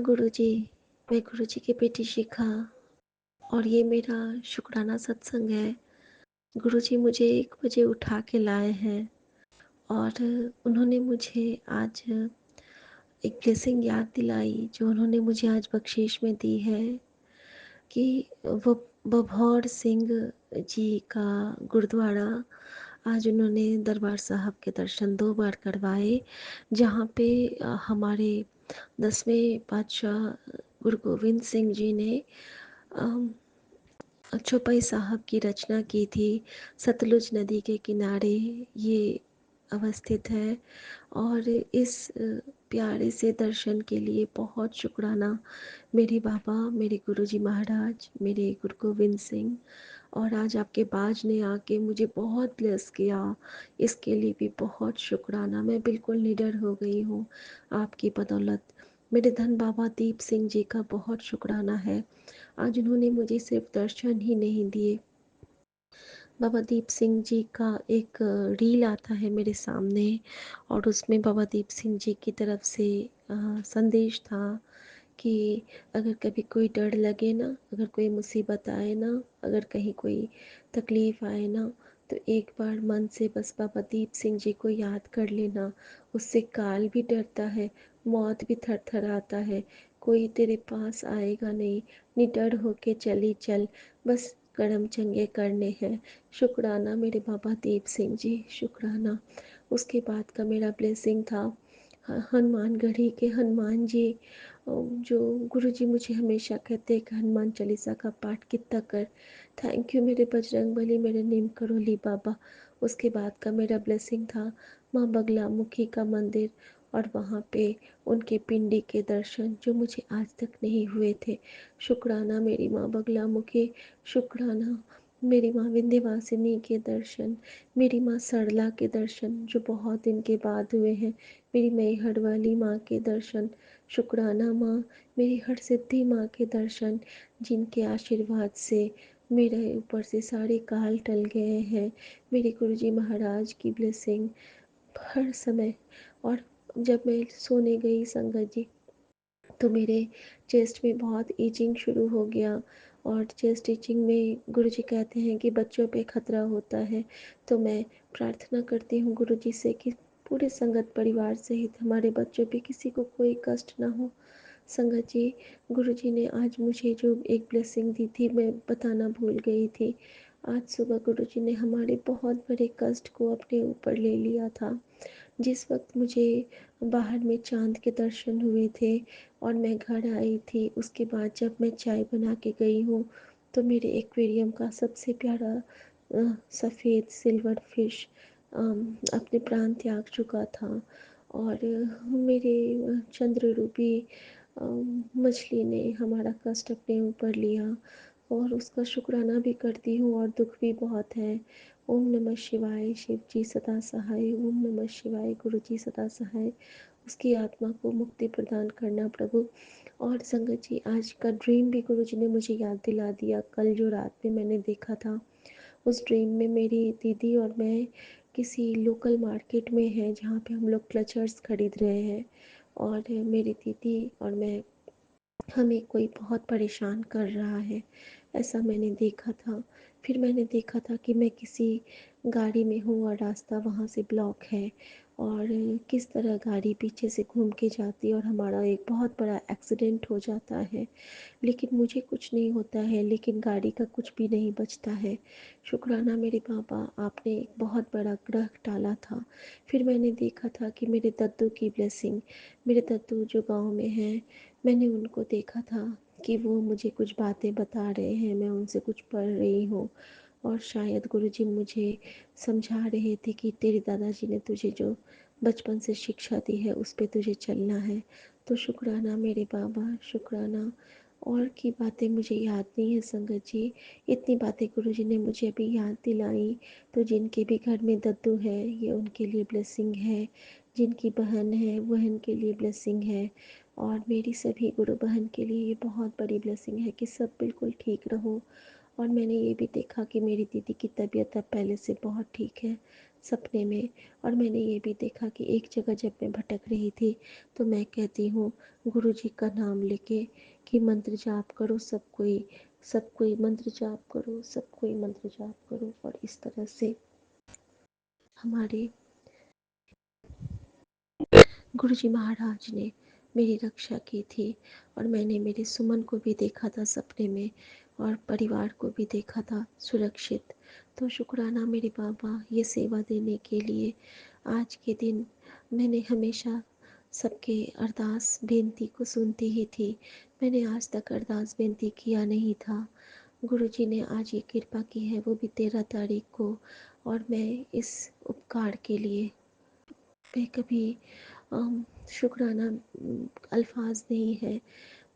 गुरुजी, मैं गुरुजी की बेटी शिखा और ये मेरा शुक्राना सत्संग है। गुरुजी मुझे 1 बजे उठा के लाए हैं और उन्होंने मुझे आज एक ब्लेसिंग याद दिलाई जो उन्होंने मुझे आज बख्शीश में दी है कि वो बभौर सिंह जी का गुरुद्वारा आज उन्होंने दरबार साहब के दर्शन 2 बार करवाए, जहाँ पे हमारे 10वें पातशाह गुरु गोविंद सिंह जी ने अम, चौपाई साहब की रचना की थी। सतलुज नदी के किनारे ये अवस्थित है और इस प्यारे से दर्शन के लिए बहुत शुक्राना मेरे बाबा, मेरे गुरुजी महाराज, मेरे गुरु गोविंद सिंह और आज आपके बाज ने आके मुझे बहुत ब्लेस किया। इसके लिए भी बहुत शुक्राना। मैं बिल्कुल निडर हो गई हूँ आपकी बदौलत। मेरे धन बाबा दीप सिंह जी का बहुत शुक्राना है। आज उन्होंने मुझे सिर्फ दर्शन ही नहीं दिए, बाबा दीप सिंह जी का एक रील आता है मेरे सामने और उसमें बाबा दीप सिंह जी की तरफ से संदेश था कि अगर कभी कोई डर लगे ना, अगर कोई मुसीबत आए ना, अगर कहीं कोई तकलीफ़ आए ना, तो एक बार मन से बस बाबा दीप सिंह जी को याद कर लेना। उससे काल भी डरता है, मौत भी थरथराता है, कोई तेरे पास आएगा नहीं, निडर होके चली चल, बस करम चंगे करने हैं। शुक्राना मेरे बाबा दीप सिंह जी, शुक्राना। उसके बाद का मेरा ब्लेसिंग था हनुमानगढ़ी के हनुमान जी, जो गुरुजी मुझे हमेशा कहते हैं कि हनुमान चालीसा का पाठ कितना कर। थैंक यू मेरे बजरंगबली, मेरे नीम करोली बाबा। उसके बाद का मेरा ब्लेसिंग था माँ बगलामुखी का मंदिर और वहाँ पे उनके पिंडी के दर्शन जो मुझे आज तक नहीं हुए थे। शुक्राना मेरी माँ बगलामुखी, शुक्राना मेरी माँ विंध्यवासिनी के दर्शन, मेरी माँ सरला के दर्शन जो बहुत दिन के बाद हुए हैं, मेरी मैहर वाली माँ के दर्शन, शुक्राना माँ मेरी हर सिद्धि माँ के दर्शन जिनके आशीर्वाद से मेरे ऊपर से सारे काल टल गए हैं। मेरे गुरुजी महाराज की ब्लेसिंग हर समय। और जब मैं सोने गई संगत जी, तो मेरे चेस्ट में बहुत ईचिंग शुरू हो गया और चेस्ट ईचिंग में गुरुजी कहते हैं कि बच्चों पे खतरा होता है। तो मैं प्रार्थना करती हूँ गुरुजी से कि पूरे संगत परिवार सहित हमारे बच्चों पे किसी को कोई कष्ट ना हो। संगत जी, गुरुजी ने आज मुझे जो एक ब्लेसिंग दी थी मैं बताना भूल गई थी। आज सुबह गुरुजी ने हमारे बहुत बड़े कष्ट को अपने ऊपर ले लिया था। जिस वक्त मुझे बाहर में चाँद के दर्शन हुए थे और मैं घर आई थी, उसके बाद जब मैं चाय बना के गई हूँ, तो मेरे एक्वेरियम का सबसे प्यारा सफ़ेद सिल्वर फिश अपने प्राण त्याग चुका था और मेरे चंद्ररूपी मछली ने हमारा कष्ट अपने ऊपर लिया और उसका शुक्राना भी करती हूँ और दुख भी बहुत है। ओम नमः शिवाय, शिव जी सदा सहाय। ओम नमः शिवाय, गुरु जी सदा सहाय। उसकी आत्मा को मुक्ति प्रदान करना प्रभु। और संगत जी, आज का ड्रीम भी गुरु जी ने मुझे याद दिला दिया। कल जो रात में मैंने देखा था, उस ड्रीम में मेरी दीदी और मैं किसी लोकल मार्केट में हैं जहाँ पे हम लोग क्लचर्स खरीद रहे हैं और मेरी दीदी और मैं, हमें कोई बहुत परेशान कर रहा है, ऐसा मैंने देखा था। फिर मैंने देखा था कि मैं किसी गाड़ी में हूँ और रास्ता वहाँ से ब्लॉक है और किस तरह गाड़ी पीछे से घूम के जाती है और हमारा एक बहुत बड़ा एक्सीडेंट हो जाता है। लेकिन मुझे कुछ नहीं होता है, लेकिन गाड़ी का कुछ भी नहीं बचता है। शुक्राना मेरे बाबा, आपने एक बहुत बड़ा ग्रह टाला था। फिर मैंने देखा था कि मेरे दद्दू की ब्लेसिंग, मेरे दद्दू जो गाँव में हैं, मैंने उनको देखा था कि वो मुझे कुछ बातें बता रहे हैं, मैं उनसे कुछ पढ़ रही हूँ और शायद गुरुजी मुझे समझा रहे थे कि तेरे दादाजी ने तुझे जो बचपन से शिक्षा दी है उस पे तुझे चलना है। तो शुक्राना मेरे बाबा, शुक्राना। और की बातें मुझे याद नहीं है संगत जी, इतनी बातें गुरुजी ने मुझे अभी याद दिलाई। तो जिनके भी घर में दद्दू है ये उनके लिए ब्लेसिंग है, जिनकी बहन है बहन के लिए ब्लेसिंग है और मेरी सभी गुरु बहन के लिए ये बहुत बड़ी ब्लेसिंग है कि सब बिल्कुल ठीक रहो और मैंने ये भी देखा कि मेरी दीदी की तबीयत अब पहले से बहुत ठीक है सपने में। और मैंने ये भी देखा कि एक जगह जब मैं भटक रही थी तो मैं कहती हूँ गुरुजी का नाम लेके कि मंत्र जाप करो, सब कोई मंत्र जाप करो, सब कोई मंत्र जाप करो। और इस तरह से हमारे गुरुजी महाराज ने मेरी रक्षा की थी। और मैंने मेरे सुमन को भी देखा था सपने में और परिवार को भी देखा था सुरक्षित। तो शुक्राना मेरे बाबा ये सेवा देने के लिए। आज के दिन मैंने हमेशा सबके अरदास बेनती को सुनती ही थी। मैंने आज तक अरदास बेनती किया नहीं था। गुरुजी ने आज ये कृपा की है, वो भी 13 तारीख को। और मैं इस उपकार के लिए कभी शुक्राना अल्फाज नहीं है।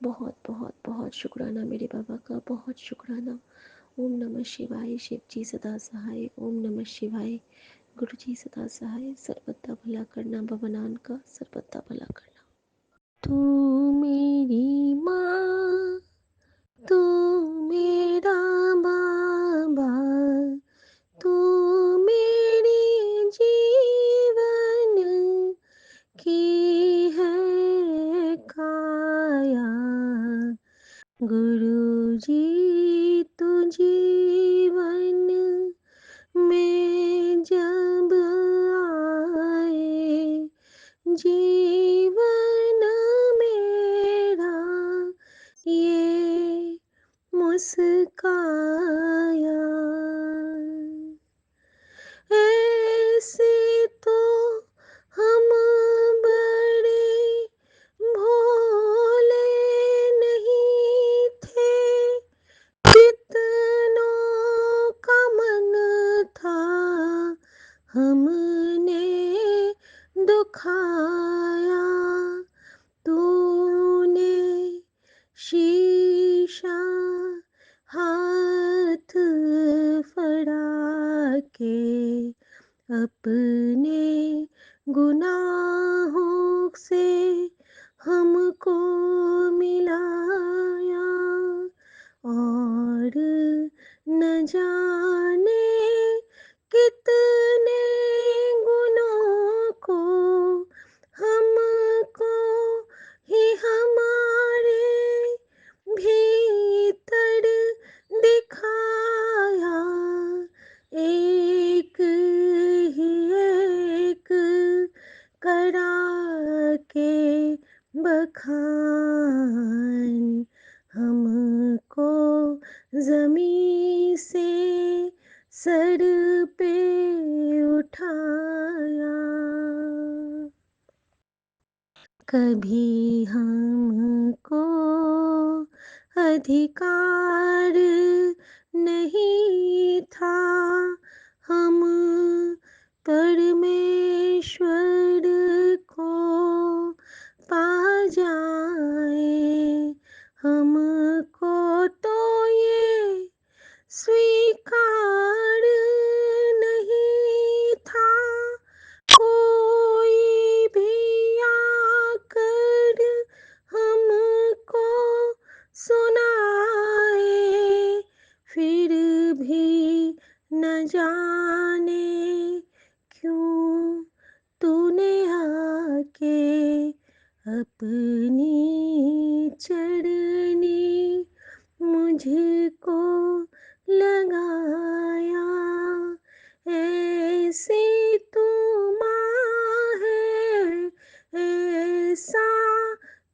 बहुत बहुत बहुत शुक्राना मेरे बाबा का, बहुत शुक्राना। ओम नमः शिवाय। शिव जी सदा सहाय। ओम नमः शिवाय। गुरु जी सदा सहाय। सर्वदा भला करना भवनान का, सर्वदा भला करना। तू मेरी माँ, तू मेरा बाबा, तू मेरी जीवन की है काया। गुरु जी तू जीवन में जब आए, जीवन मेरा ये मुस्काया। ऐसे तो हम बड़े भोले नहीं थे, कितनों का मन था हमने दुखाया। तूने शीशा हाथ फड़ा के अपने गुनाहों से हमको मिलाया। और न जाने कितने गुनों को हमको ही हमारे भीतर दिखाया। एक ही एक करा के बखान हमको ज़मीं से सर पे उठाया। कभी हमको अधिकार नहीं था हम परमेश्वर को पा जाए। हमको तो ये स्वीकार नहीं था कोई भी आकर हमको सुनाए। फिर भी न जाने क्यों तूने आके अपनी चरनी मुझको लगाया। ऐसी तू माँ है, ऐसा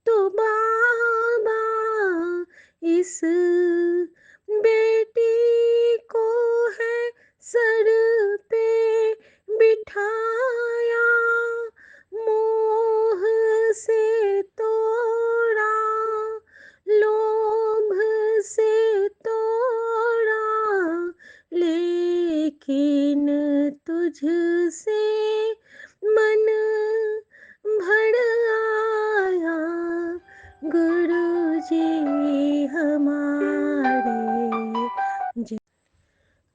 तो बाबा, इस बेटी को है सर पे बिठाया। मोह से तोड़ा, लोभ से तोड़ा, लेकिन तुझसे मन भर आया। गुरु जी हमारे,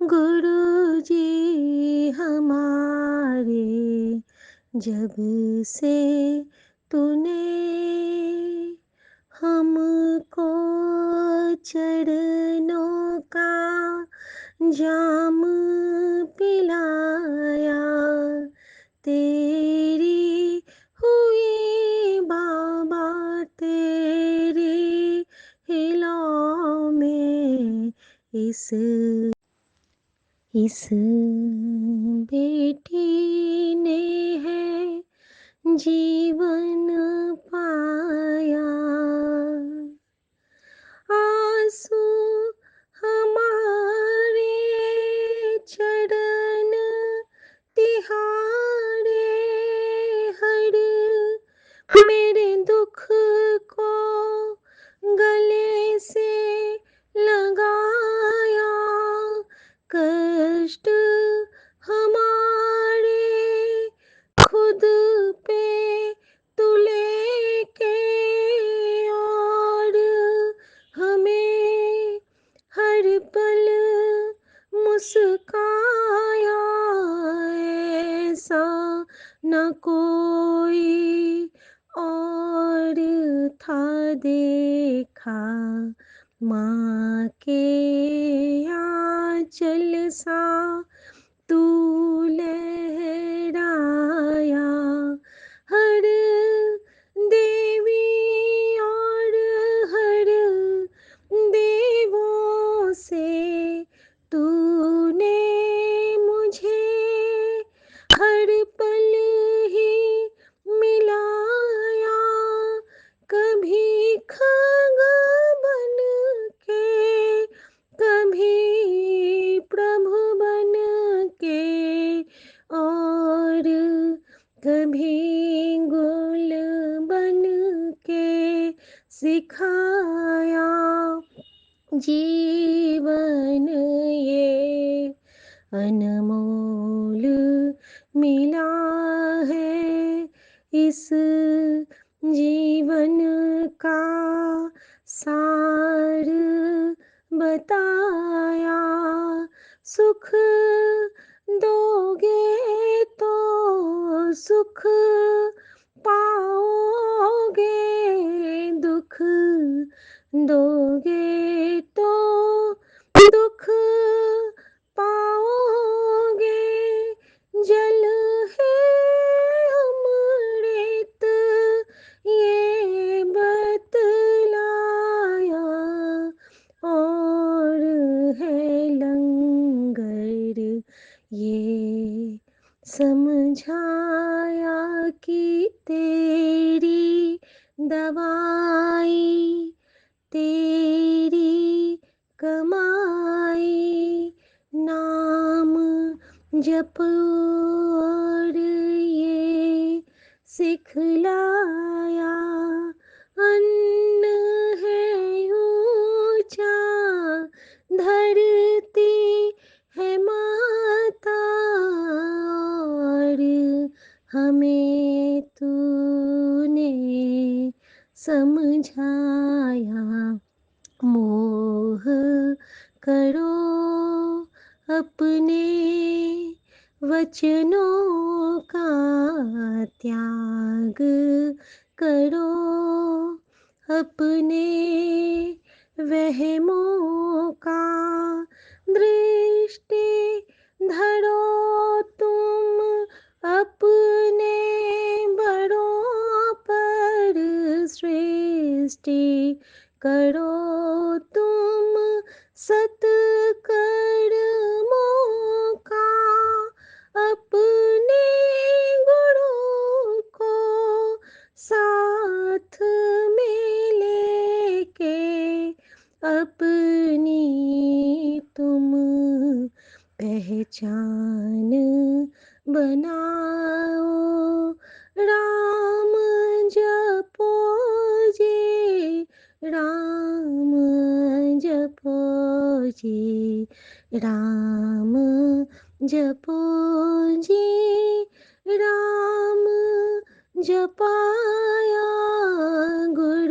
गुरु जी हमारे, जब से तूने हमको चरणों का जाम पिलाया, तेरी हुई बाबा, तेरी हिलाओ में इस बेटी ने है जीवन पाया। आंसू हमारे चरण तिहारे, हर मेरे दुख को गले से लगाया। कष्ट हमारे खुद पे तू लेके, और हमें हर पल मुस्काया। ऐसा न कोई और था देखा, माँ के आंचल सा तू लहराया। हर देवी और हर देवों से तूने मुझे हर पल ही मिलाया। कभी खग बन के, कभी प्रभु बन के, और कभी गुल बन के सिखाया। जीवन ये अनमोल मिला है, इस जीवन का सार बताया। सुख दोगे तो सुख पाओगे, दुख दोगे तो दुख पाओगे। जल है अमृत ये बतलाया, और है लंगर ये समझाया, कि तेरी दवाई, तेरी कमाई, नाम जपो और ये सिखलाया। अन्न है ऊंचा, धरती है माता, और हमें तूने समझाया। मोह करो अपने वचनों का त्याग करो, अपने वहमों का दृष्टि धरो तुम, अपने बड़ों पर सृष्टि करो तुम। सत्कर्मों का अपने गुणों को साथ में लेके, अपनी तुम पहचान बनाओ। राम जपो जी, राम जपो जी, राम जपो जी, राम जपाया। गुण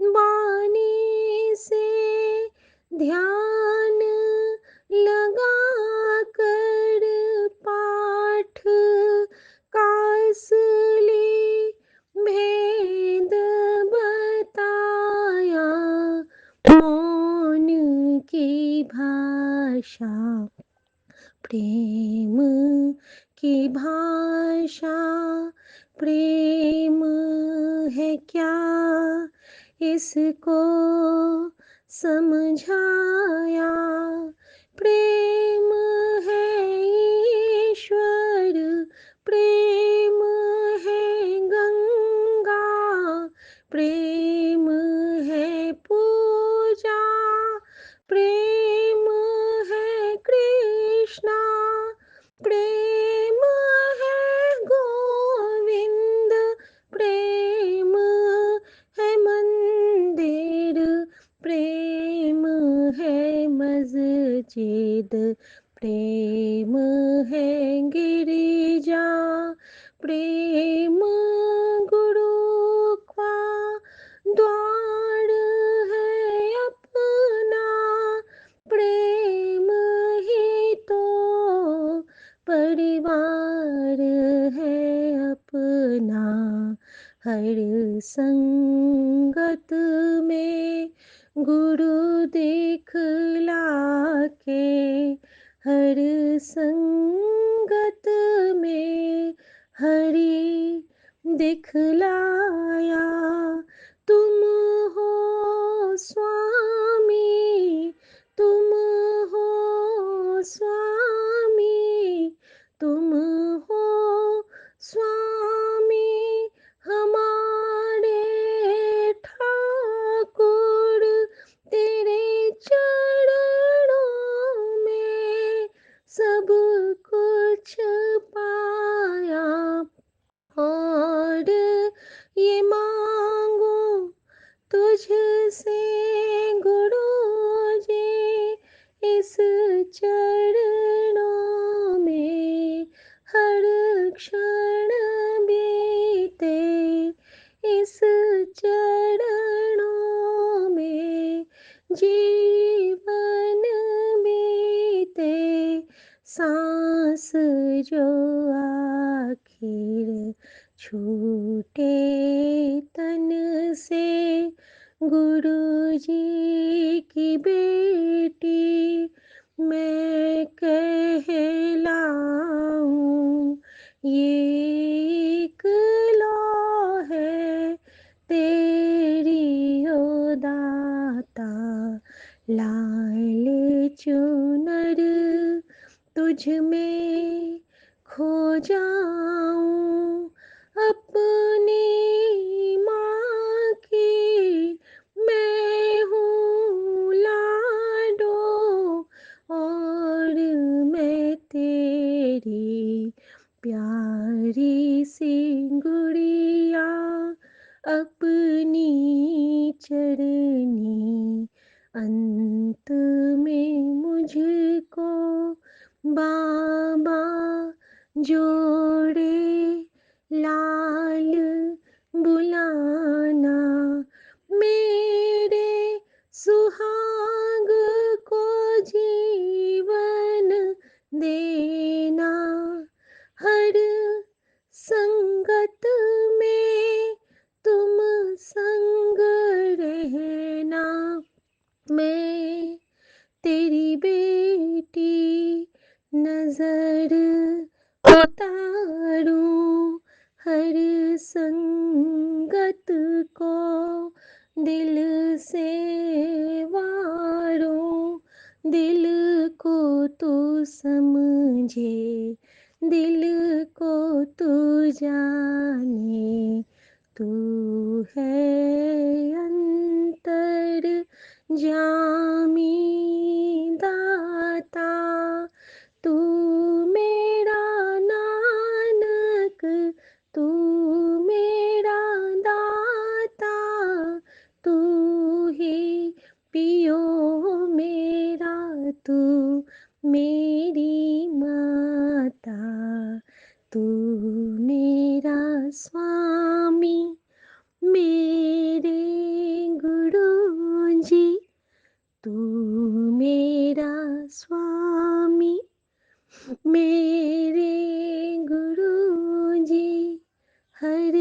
वाणी से ध्यान लगा कर पाठ का असली भेद बताया। मौन की भाषा आशा, प्रेम की भाषा, प्रेम है क्या इसको समझाया, प्रेम है ईश्वर, प्रेम है गंगा, प्रेम है पूजा, प्रेम है कृष्णा, प्रेम है गोविंद, प्रेम है मंदिर, प्रेम है मस्जिद, प्रेम है गिरिजा, प्रेम गुरु का द्वार है अपना, प्रेम ही तो परिवार है अपना, हर संगत में गुरु दिखला के, हर संगत में हरि दिखलाया, तुम हो स्वामी, तुम हो स्वामी, तुम हो स्वामी हमारे ठाकुर, तेरे चरणों में सब कुछ पाया, और ये मांगो तुझसे गुरुजी, इस चरणों में हर क्षण बीते, इस चरणों में जीवन बीते, सांस जो आखिर छूटे तन से, गुरुजी की बेटी मैं कहलाऊं, ये एक लौ है तेरी ओ दाता, लाल चुनर तुझ में खो जाऊं, अपनी माँ की मैं हूँ लाडो, और मैं तेरी प्यारी सी गुड़िया, अपनी चरनी अंत में मुझको बाबा जोड़े लाल बुलाना, मेरे सुहाग को जीवन देना, हर संगत में तुम संग रहना, मैं तेरी बेटी नजर उतारूं, हर संगत को दिल से वारूं, दिल को तू समझे, दिल को तू जाने, तू है अंतर जामी दाता, तू मेरा नानक, तू मेरा दाता, तू ही पियो मेरा, तू मेरी माता, तू मेरा स्वामी, मेरे गुरुजी, तू मेरा स्वामी, मेरे गुरुजी, हर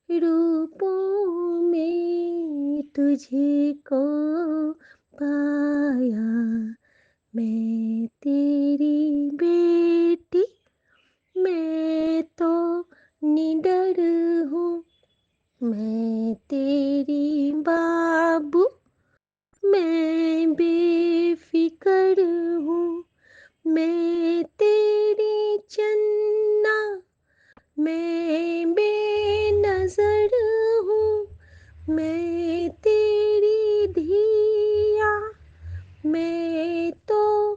रूपों में तुझको पाया, मैं तेरी बेटी, मैं तो निडर हूँ। मैं तेरी बाबू, मैं बेफिकर हूँ। मैं तेरी चन्ना, मैं बेनज़र हूँ। मैं तेरी धिया, मैं तो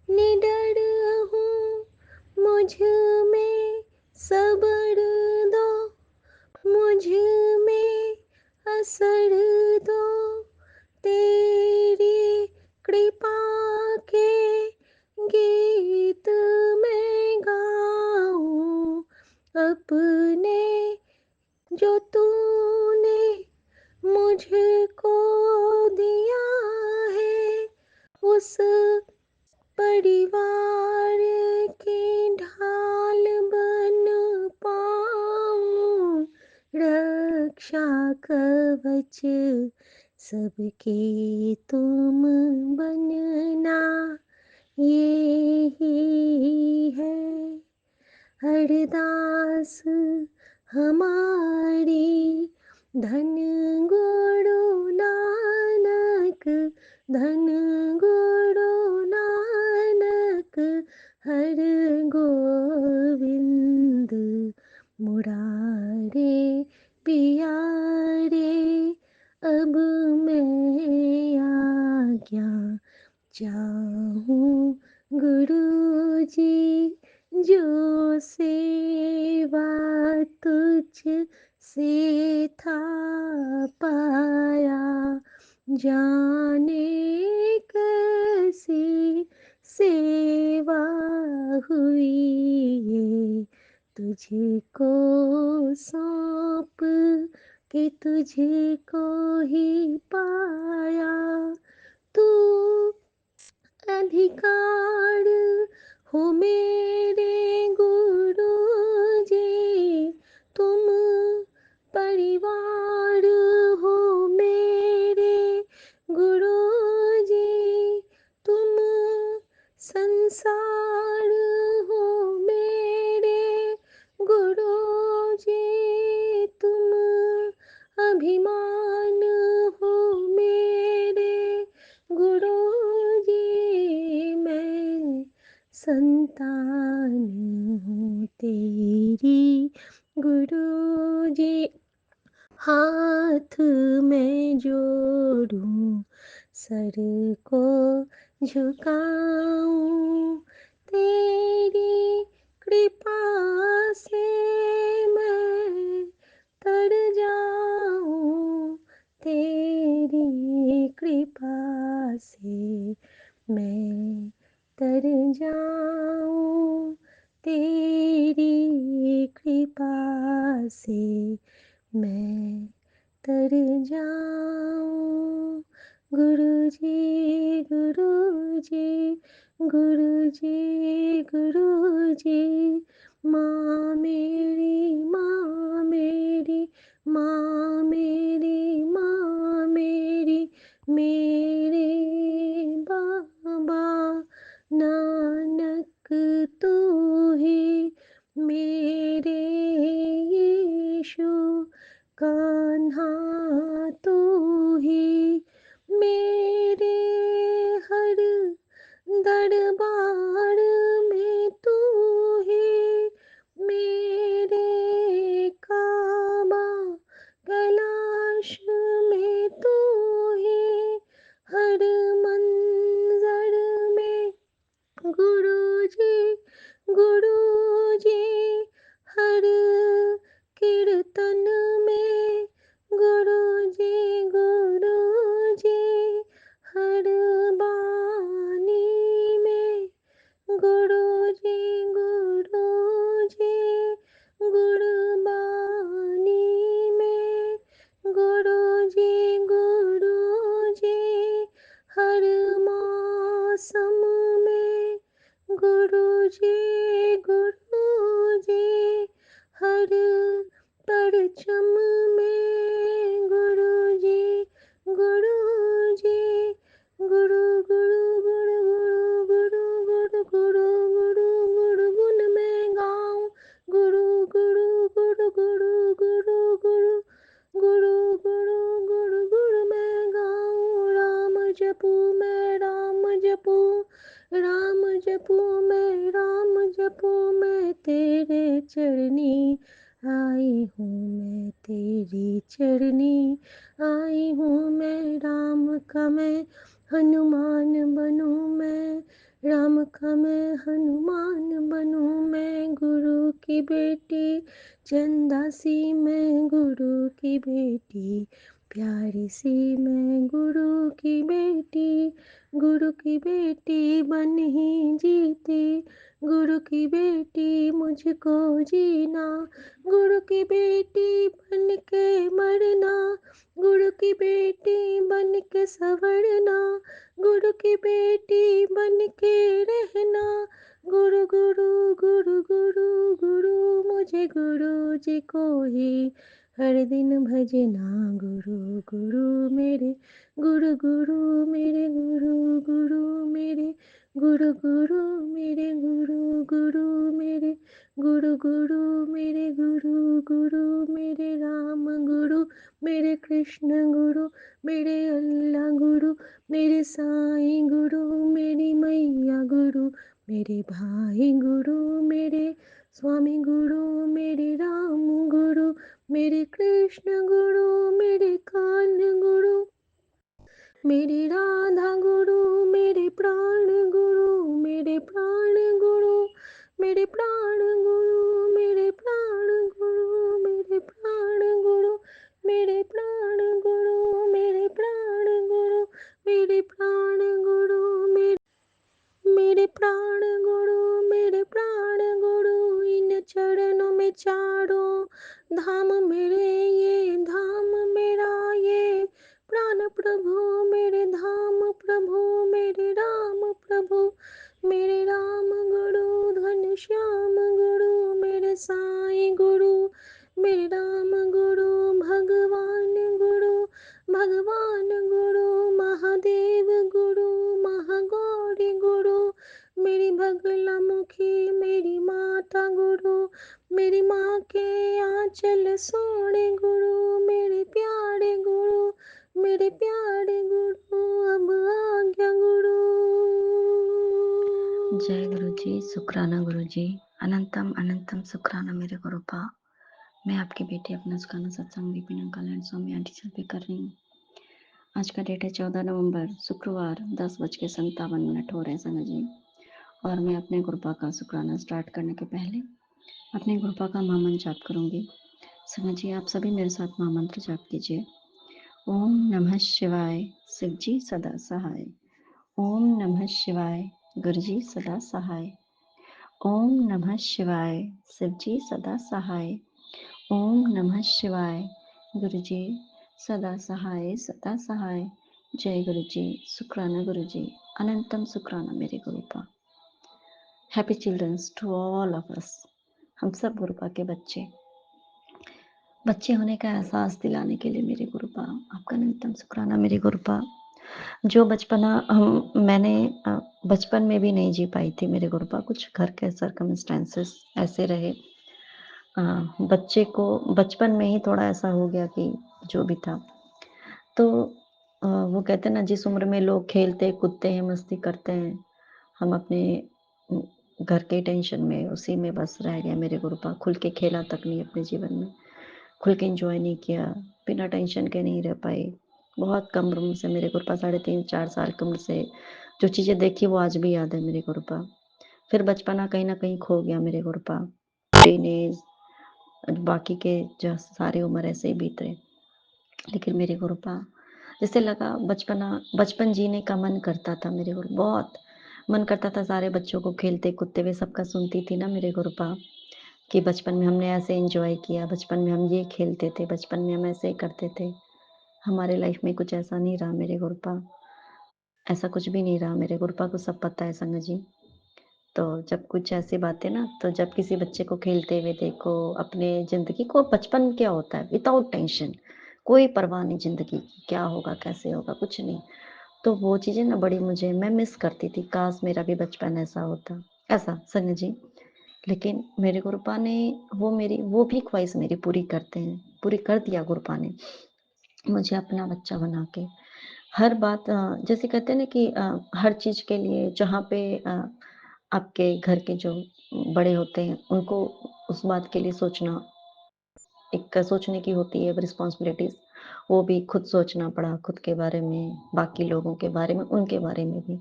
निडर हूँ। मुझ में सब्र दो, मुझ में असर दो। तेरी कृपा के गीत मैं गाऊं, अपने जो तूने मुझको दिया है, उस परिवार की ढाल बन पाऊं। रक्षा कवच सबके तुम बनना, ये ही है अरदास हमारी। धन गुरु नानक, धन गुरु नानक, हर गोविंद मुरारे पियारे। अब मैं आज्ञा चाहूँ गुरु जी, जो सेवा तुझ से था पाया। जाने कैसी सेवा हुई ये, तुझको सौंप के तुझको ही पाया। तू अधिकार हो मेरे गुरुजी, तुम परिवार हो मेरे गुरुजी। तुम संसार हो मेरे गुरुजी। तुम अभिमान हो मेरे गुरुजी। मैं संतान हूँ तेरी गुरुजी। हाथ में जोड़ूं, सर को झुकाऊं, तेरी कृपा से मैं तर जाऊं। तेरी कृपा से मैं तर जाऊं। तेरी कृपा से मैं तर जाऊं। गुरुजी गुरुजी गुरुजी गुरुजी, माँ मेरी, माँ मेरी, माँ मेरी, माँ मेरी, मेरे बाबा नानक तू ही मेरे यीशु। कान्हा तू ही मेरे हर दरबार में। तू ही मेरे काबा कैलाश में। तू ही चरनी, आई हूँ मैं तेरी चरनी, आई हूँ मैं राम का मैं हनुमान बनूँ मैं, राम का मैं हनुमान बनूँ मैं, गुरु की बेटी चंदा सी मैं, गुरु की बेटी प्यारी सी मैं, गुरु की बेटी बन ही जीती, गुरु की बेटी मुझको जीना, गुरु की बेटी बन के मरना, गुरु की बेटी बन के संवरना, गुरु की बेटी बन के रहना, गुरु गुरु गुरु गुरु गुरु मुझे गुरु जी को ही हर दिन भजना, गुरु गुरु मेरे, गुरु गुरु मेरे, गुरु गुरु मेरे, गुरु गुरु मेरे, गुरु गुरु मेरे, गुरु गुरु मेरे, गुरु गुरु मेरे, राम गुरु मेरे, कृष्ण गुरु मेरे, अल्लाह गुरु मेरे, साईं गुरु मेरी मैया गुरु मेरे, भाई गुरु मेरे, स्वामी गुरु मेरे, राम गुरु मेरे, कृष्ण गुरु मेरे, कान्ह गुरु मेरे, राधा गुरु मेरे, प्राण गुरु मेरे, प्राण गुरु मेरे, प्राण गुरु मेरे, प्राण गुरु मेरे, प्राण गुरु मेरे, प्राण गुरु मेरे, प्राण गुरु मेरे, प्राण गुरु मेरे, मेरे प्राण गुरु मेरे, प्राण गुरु, इन चरणों में चारों धाम मेरे, ये धाम मेरा ये, प्राण प्रभु मेरे, धाम प्रभु मेरे, राम प्रभु मेरे, राम गुरु धन श्याम गुरु मेरे, साईं गुरु मेरे, राम गुरु भगवान गुरु, भगवान गुरु महादेव गुरु, महागौरी गुरु मेरी, बगला मुखी मेरी माता गुरु, मेरी माँ के आंचल सोने गुरु, मेरे प्यारे गुरु मेरे, प्यारे गुरु, अब आज्ञा गुरु। जय गुरु जी, शुक्राना गुरु जी, अनंतम अनंतम शुक्राना मेरे गुरुपा। मैं आपकी बेटी अपना सुखाना सत्संग विपिन कल्याण स्वामी आंटी चल पे कर रही हूँ। आज का डेट है 14 नवंबर शुक्रवार 10:57 हो रहे हैं संग जी। और मैं अपने गुरुपा का शुक्राना स्टार्ट करने के पहले अपने गुरुपा का महामंत्र जाप करूंगी। संग जी आप सभी मेरे साथ महामंत्र जाप कीजिए। ओम नमः शिवाय, शिव जी सदा सहाय। ओम नमः शिवाय, गुरु जी सदा सहाय। ओम नमः शिवाय, शिव जी सदा सहाय। ओम नमः शिवाय, गुरु जी सदा सहाय सदा सहाय। जय गुरु जी, शुक्राना गुरु जी, अनंतम शुक्राना मेरे गुरुपा। Happy children's to all of us. हम सब गुरुपा के बच्चे होने का एहसास दिलाने के लिए मेरे गुरुपा आपका अनंतम शुक्राना मेरे गुरुपा। जो बचपना मैंने बचपन में भी नहीं जी पाई थी मेरे गुरुपा, कुछ घर के सर्कमस्टेंसेस ऐसे रहे, बच्चे को बचपन में ही थोड़ा ऐसा हो गया कि जो भी था तो वो कहते हैं ना, जिस उम्र में लोग खेलते कूदते हैं मस्ती करते हैं, हम अपने घर के टेंशन में उसी में बस रह गए मेरे गुरुपा। खुल के खेला तक नहीं अपने जीवन में, खुल के एंजॉय नहीं किया, बिना टेंशन के नहीं रह पाई। बहुत कम उम्र से मेरे गुरुपा, 3.5-4 साल की उम्र से जो चीज़ें देखी वो आज भी याद है मेरे गुरुपा। फिर बचपना कहीं ना कहीं खो गया मेरे गुरुपा। टीनेज बाकी के जो सारी उम्र ऐसे ही बीत रहे, लेकिन मेरे गुरुपा जैसे लगा बचपन जीने का मन करता था मेरे गुरु, बहुत मन करता था। सारे बच्चों को खेलते कूदते हुए सबका सुनती थी ना मेरे गुरुपा कि बचपन में हमने ऐसे एंजॉय किया, बचपन में हम ये खेलते थे, बचपन में हम ऐसे ही करते थे। हमारे लाइफ में कुछ ऐसा नहीं रहा मेरे गुरुपा, ऐसा कुछ भी नहीं रहा मेरे गुरुपा को सब पता है संग जी। तो जब कुछ ऐसी बातें ना, तो जब किसी बच्चे को खेलते हुए देखो, अपने ज़िंदगी को, बचपन क्या होता है विदाउट टेंशन, कोई परवाह नहीं ज़िंदगी की, क्या होगा कैसे होगा कुछ नहीं। तो वो चीज़ें ना बड़ी मुझे मैं मिस करती थी, काश मेरा भी बचपन ऐसा होता, ऐसा संग जी। लेकिन मेरे गुरुपा ने वो भी ख्वाहिश मेरी पूरी करते हैं, पूरी कर दिया गुरुपा ने मुझे अपना बच्चा बना के। हर बात जैसे कहते हैं ना कि हर चीज़ के लिए जहाँ पे आपके घर के जो बड़े होते हैं उनको उस बात के लिए सोचना, एक सोचने की होती है रिस्पॉन्सिबिलिटीज़, वो भी खुद सोचना पड़ा, खुद के बारे में, बाकी लोगों के बारे में, उनके बारे में भी।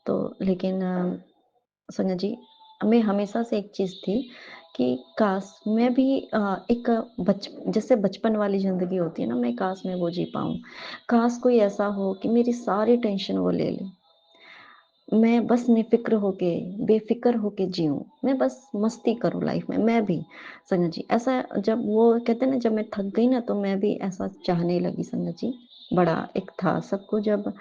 तो लेकिन संजय जी, मैं हमेशा से एक चीज़ थी कि काश मैं भी एक जैसे बचपन वाली ज़िंदगी होती है ना, मैं काश मैं वो जी पाऊँ। काश कोई ऐसा हो कि मेरी सारी टेंशन वो ले ले। मैं बस निफ़िक्र होके, बेफ़िक्र होके जिऊँ। मैं बस मस्ती करूँ लाइफ़ में, मैं भी संगत जी। ऐसा जब वो कहते हैं ना, जब मैं थक गई ना, तो मैं भी ऐसा चाहने लगी संगत जी। बड़ा एक था सबको, जब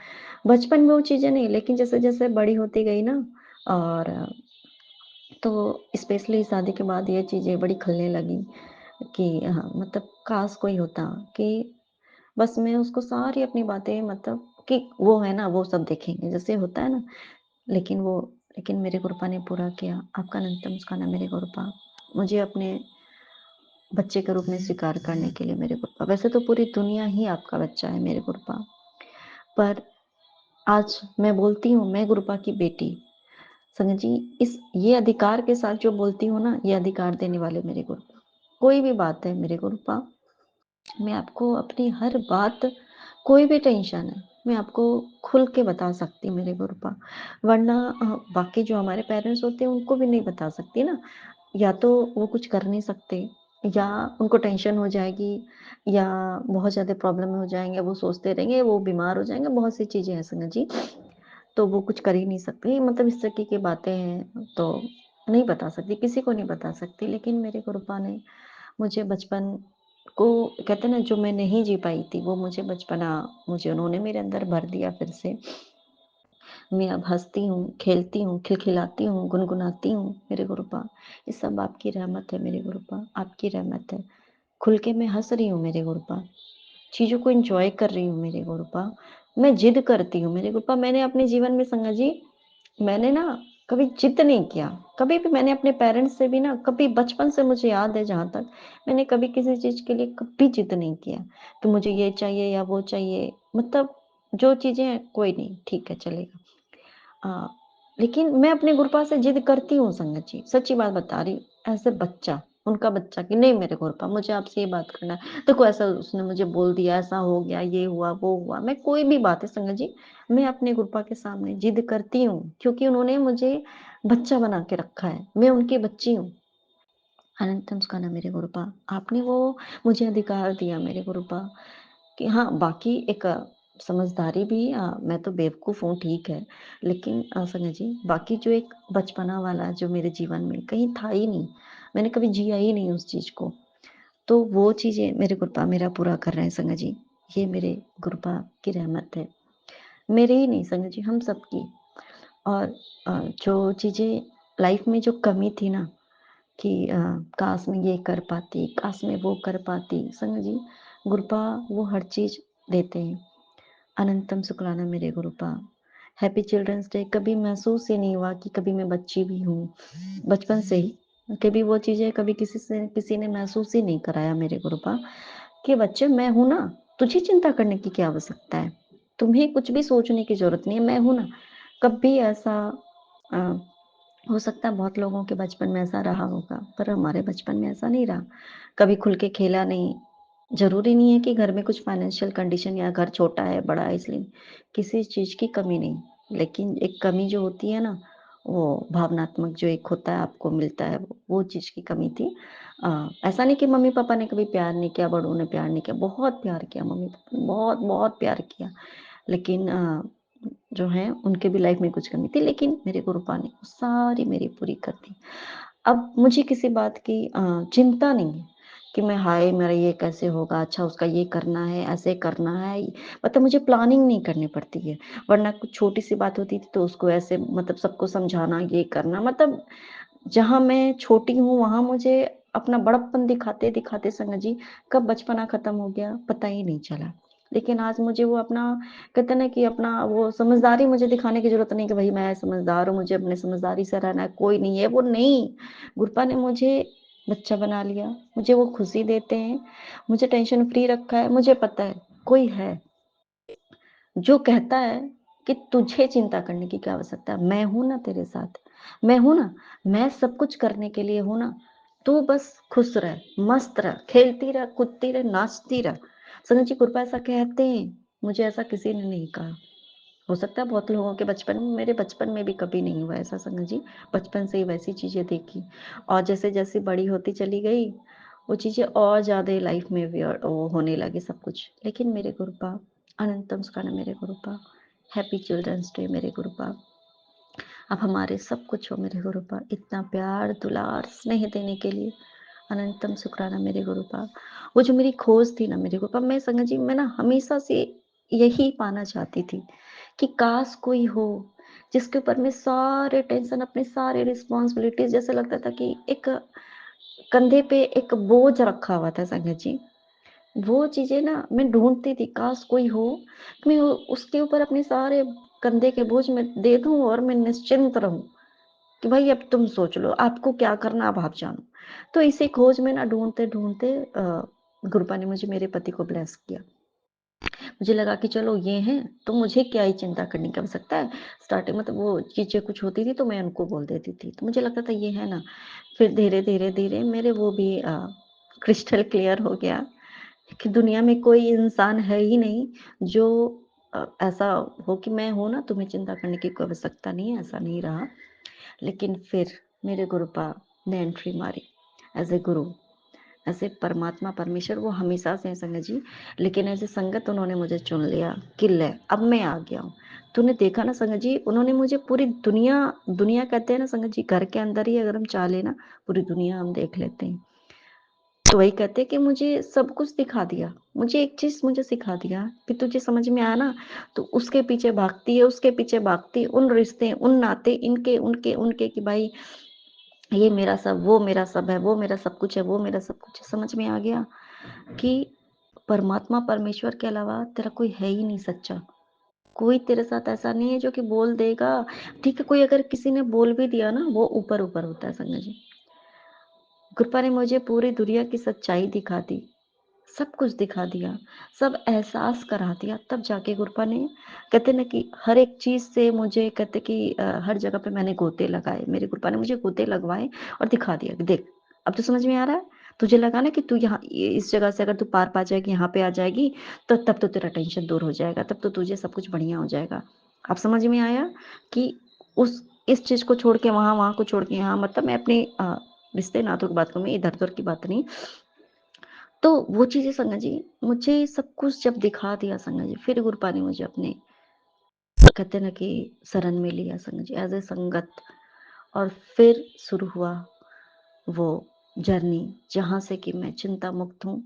बचपन में वो चीज़ें नहीं, लेकिन जैसे-जैसे बड़ी होती गई ना, और तो स्पेशली शादी के बाद ये चीज़ें बड़ी खलने लगी कि हाँ, मतलब काश कोई होता कि बस मैं उसको सारी अपनी बातें, मतलब कि वो है ना, वो सब देखेंगे, जैसे होता है ना। लेकिन वो लेकिन मेरे गुरुपा ने पूरा किया। आपका अनंत मुस्काना मेरे गुरुपा, मुझे अपने बच्चे के रूप में स्वीकार करने के लिए मेरे गुरुपा। वैसे तो पूरी दुनिया ही आपका बच्चा है मेरे गुरुपा, पर आज मैं बोलती हूँ, मैं गुरुपा की बेटी। संजय जी, इस ये अधिकार के साथ जो बोलती हूँ ना, ये अधिकार देने वाले मेरे गुरुपा। कोई भी बात है मेरे गुरुपा, मैं आपको अपनी हर बात, कोई भी टेंशन है, मैं आपको खुल के बता सकती हूँ मेरे गुरुपा। वरना बाकी जो हमारे पेरेंट्स होते हैं, उनको भी नहीं बता सकती ना। या तो वो कुछ कर नहीं सकते, या उनको टेंशन हो जाएगी, या बहुत ज़्यादा प्रॉब्लम में हो जाएँगे, वो सोचते रहेंगे, वो बीमार हो जाएँगे, बहुत सी चीज़ें हैं संगत जी। तो वो कुछ कर ही नहीं सकती, मतलब इस तरीके की बातें हैं, तो नहीं बता सकती, किसी को नहीं बता सकती। लेकिन मेरे गुरुपा ने मुझे बचपन को, कहते हैं ना, जो मैं नहीं जी पाई थी, वो मुझे बचपना, मुझे उन्होंने मेरे अंदर भर दिया फिर से। मैं अब हँसती हूँ, खेलती हूँ, खिलखिलाती हूँ, गुनगुनाती हूँ, मेरे गुरुपा। ये सब आपकी रहमत है मेरे गुरुपा, आपकी रहमत है। खुल के मैं हँस रही हूँ मेरे गुरुपा, चीज़ों को एन्जॉय कर रही हूँ मेरे गुरुपा। मैं ज़िद करती हूँ मेरे गुरुपा, मैंने अपने जीवन में संगा जी, मैंने ना कभी ज़िद नहीं किया। कभी भी मैंने अपने पेरेंट्स से भी ना, कभी बचपन से मुझे याद है जहाँ तक, मैंने कभी किसी चीज़ के लिए कभी ज़िद नहीं किया कि मुझे ये चाहिए या वो चाहिए। मतलब जो चीज़ें हैं, कोई नहीं, ठीक है, चलेगा। हाँ, लेकिन मैं अपने गुरुपा से ज़िद करती हूँ संगत जी, सच्ची बात बता रही हूँ। ऐसे बच्चा, उनका बच्चा कि नहीं मेरे गुरुपा, मुझे आपसे ये बात करना है। देखो ऐसा उसने मुझे बोल दिया, ऐसा हो गया, ये हुआ, वो हुआ। मैं कोई भी बात है संगत जी, मैं अपने गुरुपा के सामने ज़िद करती हूँ, क्योंकि उन्होंने मुझे बच्चा बना के रखा है। मैं उनकी बच्ची हूँ। अनंतम सुखाना मेरे गुरुपा, आपने वो मुझे अधिकार दिया मेरे गुरुपा कि हाँ, बाकी एक समझदारी भी, मैं तो बेवकूफ़ हूँ, ठीक है। लेकिन संजय जी, बाकी जो एक बचपना वाला जो मेरे जीवन में कहीं था ही नहीं, मैंने कभी जिया ही नहीं उस चीज़ को। तो वो चीज़ें मेरे गुरुपा मेरा पूरा कर रहे हैं संजय जी। ये मेरे गुरुपा की रहमत है। मेरे ही नहीं संजय जी, हम सबकी। और जो चीज़ें लाइफ़ में जो कमी थी ना, कि काश मैं ये कर पाती, काश मैं वो कर पाती। संग जी, गुरुपा वो हर चीज़ देते हैं। अनंतम शुक्लाना मेरे गुरुपा। हैप्पी चिल्ड्रंस डे कभी महसूस ही नहीं हुआ कि कभी मैं बच्ची भी हूँ। बचपन से ही कभी वो चीज़ें, कभी किसी ने महसूस ही नहीं कराया मेरे गुरुपा कि बच्चे मैं हूँ ना, तुझे चिंता करने की क्या आवश्यकता है? तुम्हें कुछ भी सोचने की ज़रूरत नहीं है, मैं हूँ ना। कभी ऐसा अ, हो सकता है बहुत लोगों के बचपन में ऐसा रहा होगा, पर हमारे बचपन में ऐसा नहीं रहा। कभी खुल के खेला नहीं। ज़रूरी नहीं है कि घर में कुछ फाइनेंशियल कंडीशन या घर छोटा है, बड़ा है इसलिए, किसी चीज़ की कमी नहीं। लेकिन एक कमी जो होती है ना, वो भावनात्मक जो एक होता है, आपको मिलता है, वो चीज़ की कमी थी। ऐसा नहीं कि मम्मी-पापा ने कभी प्यार नहीं किया, बड़ों ने प्यार नहीं किया, बहुत प्यार किया मम्मी-पापा ने, बहुत-बहुत प्यार किया। लेकिन जो हैं उनके भी लाइफ में कुछ कमी थी, लेकिन मेरे गुरुपा ने वो सारी मेरी पूरी कर दी। अब मुझे किसी बात की चिंता नहीं है कि मैं हाय मेरा ये कैसे होगा, अच्छा उसका ये करना है, ऐसे करना है, मतलब मुझे प्लानिंग नहीं करनी पड़ती है। वरना कुछ छोटी-सी बात होती थी तो उसको ऐसे, मतलब सबको समझाना, ये करना, मतलब जहाँ मैं छोटी हूँ वहाँ मुझे अपना बड़प्पन दिखाते-दिखाते संग जी, कब बचपना खत्म हो गया पता ही नहीं चला। लेकिन आज मुझे वो अपना, कहते हैं ना कि अपना वो समझदारी मुझे दिखाने की ज़रूरत नहीं कि भई मैं समझदार हूँ, मुझे अपनी समझदारी से रहना है, कोई नहीं है, वो नहीं। गुरपा ने मुझे बच्चा बना लिया, मुझे वो खुशी देते हैं, मुझे टेंशन फ्री रखा है, मुझे पता है कोई है जो कहता है कि तुझे चिंता करने की क्या आवश्यकता है? मैं हूँ ना तेरे साथ, मैं हूँ ना, मैं सब कुछ करने के लिए हूँ ना, तू बस खुश रह, मस्त रह, खेलती रह, कूदती रह, नाचती रह। संगत जी कृपया ऐसा कहते हैं, मुझे ऐसा किसी ने नहीं कहा। हो सकता है बहुत लोगों के बचपन में, मेरे बचपन में भी कभी नहीं हुआ ऐसा संगत जी, बचपन से ही वैसी चीज़ें देखी और जैसे-जैसे बड़ी होती चली गई, वो चीज़ें और ज़्यादा लाइफ में वो होने लगी सब कुछ। लेकिन मेरे गुरुपा, अनंतम सुखाना मेरे गुरुपा, हैप्पी चिल्ड्रंस डे मेरे गुरुपा। आप हमारे सब कुछ हो मेरे गुरुपा, इतना प्यार, दुलार, स्नेह देने के लिए अनंतम शुक्राना मेरे गुरुपा। वो जो मेरी खोज थी ना मेरे गुरुपा, मैं संगत जी मैं ना हमेशा से यही पाना चाहती थी कि काश कोई हो जिसके ऊपर मैं सारे टेंशन, अपने सारे रिस्पॉन्सिबिलिटीज, जैसे लगता था कि एक कंधे पे एक बोझ रखा हुआ था संगत जी। वो चीज़ें ना मैं ढूँढती थी, काश कोई हो, कि मैं उसके ऊपर अपने सारे कंधे के बोझ मैं दे दूँ और मैं निश्चिंत रहूँ, कि भाई अब तुम सोच लो, आपको क्या करना अब आप जानो। तो इसी खोज में ना ढूँढते-ढूँढते गुरुपा ने मुझे मेरे पति को ब्लेस किया। मुझे लगा कि चलो ये हैं, तो मुझे क्या ही चिंता करने की आवश्यकता है। स्टार्टिंग में तो वो चीज़ें कुछ होती थी तो मैं उनको बोल देती थी, तो मुझे लगता था ये है ना। फिर धीरे-धीरे मेरे वो भी क्रिस्टल क्लियर हो गया कि दुनिया में कोई इंसान है ही नहीं जो ऐसा हो कि मैं हूँ ना, तुम्हें चिंता करने की कोई आवश्यकता नहीं है, ऐसा नहीं रहा। लेकिन फिर मेरे गुरुपा ने एंट्री मारी एज़ ए गुरु, ऐसे परमात्मा परमेश्वर वो हमेशा से हैं संगत जी, लेकिन ऐसे संगत उन्होंने मुझे चुन लिया कि ले अब मैं आ गया हूँ। तूने देखा ना संगत जी, उन्होंने मुझे पूरी दुनिया, दुनिया कहते हैं ना संगत जी, घर के अंदर ही अगर हम चाह लें ना, पूरी दुनिया हम देख लेते हैं। तो वही कहते हैं कि मुझे सब कुछ दिखा दिया। मुझे एक चीज़ मुझे सिखा दिया कि तुझे समझ में आया ना, तो उसके पीछे भागती है, उसके पीछे भागती है, उन रिश्ते, उन नाते, इनके, उनके, उनके कि भाई ये मेरा सब, वो मेरा सब है, वो मेरा सब कुछ है, वो मेरा सब कुछ है। समझ में आ गया कि परमात्मा परमेश्वर के अलावा तेरा कोई है ही नहीं सच्चा। कोई तेरे साथ ऐसा नहीं है जो कि बोल देगा। ठीक है, कोई अगर किसी ने बोल भी दिया ना, वो ऊपर-ऊपर होता है संगत जी। कृपा ने मुझे पूरी दुनिया की सच्चाई दिखा दी। सब कुछ दिखा दिया, सब एहसास करा दिया, तब जाके गुरपा ने, कहते ना कि हर एक चीज़ से मुझे कहते कि हर जगह पे मैंने गोते लगाए, मेरे गुरपा ने मुझे गोते लगवाए और दिखा दिया कि देख, अब तो समझ में आ रहा है? तुझे लगा ना कि तू यहाँ इस जगह से अगर तू पार पा जाएगी, यहाँ पे आ जाएगी, तो तब तो तेरा टेंशन दूर हो जाएगा, तब तो तुझे सब कुछ बढ़िया हो जाएगा। अब समझ में आया कि उस इस चीज़ को छोड़ के वहाँ, वहाँ को छोड़ के यहाँ, मतलब मैं अपने रिश्ते नातों की बात करूँ, मैं इधर-उधर की बात नहीं। तो वो चीज़ें संगत जी, मुझे सब कुछ जब दिखा दिया संगत जी, फिर गुरुपा ने मुझे अपने, कहते हैं ना कि शरण में लिया संगत जी, एज़ ए संगत। और फिर शुरू हुआ वो जर्नी, जहाँ से कि मैं चिंता मुक्त हूँ।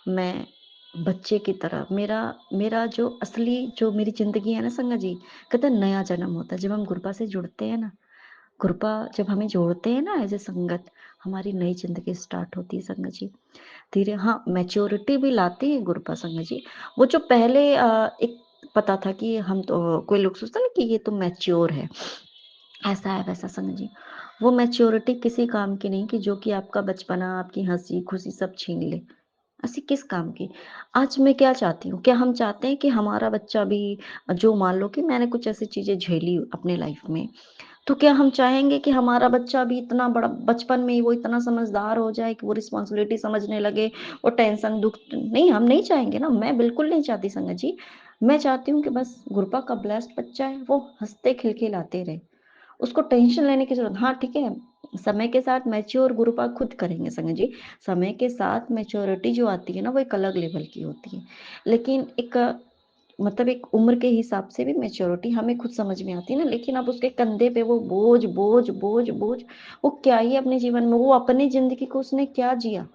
मैं बच्चे की तरह, मेरा मेरा जो असली जो मेरी ज़िंदगी है ना संगत जी, कहते हैं नया जन्म होता है। जब हम गुरुपा से जुड़ते हैं ना, गुरुपा जब हमें जोड़ते हैं ना एज़ ए संगत, हमारी नई ज़िंदगी स्टार्ट होती है संगत जी। धीरे हाँ, मैच्योरिटी भी लाती है गुरुपा संगत जी। वो जो पहले एक पता था कि हम तो, कोई लोग सोचते हैं ना कि ये तो मैच्योर है, ऐसा है वैसा संगत जी। वो मैच्योरिटी किसी काम की नहीं कि जो कि आपका बचपना, आपकी हँसी-खुशी सब छीन ले। ऐसी किस काम की? आज मैं क्या चाहती हूँ, क्या हम चाहते हैं कि हमारा बच्चा भी, जो मान लो कि मैंने कुछ ऐसी चीज़ें झेली अपने लाइफ़ में, तो क्या हम चाहेंगे कि हमारा बच्चा भी इतना बड़ा बचपन में ही वो इतना समझदार हो जाए कि वो रिस्पॉन्सिबिलिटी समझने लगे, वो टेंशन, दुःख नहीं, हम नहीं चाहेंगे ना, मैं बिल्कुल नहीं चाहती संगत जी। मैं चाहती हूँ कि बस गुरपा का ब्लेस्ड बच्चा है, वो हँसते खिलखिलाते रहे। उसको टेंशन लेने की ज़रूरत, हाँ, ठीक है, समय के साथ मैच्योर गुरुपा खुद करेंगे संगत जी। समय के साथ मैच्योरिटी जो आती है ना, वो एक अलग लेवल की होती है। लेकिन एक मतलब एक उम्र के हिसाब से भी मैच्योरिटी हमें खुद समझ में आती है ना, लेकिन अब उसके कंधे पे वो बोझ, बोझ, बोझ, बोझ, वो क्या ही अपने जीवन में, वो अपनी ज़िंदगी को उसने क्या जिया?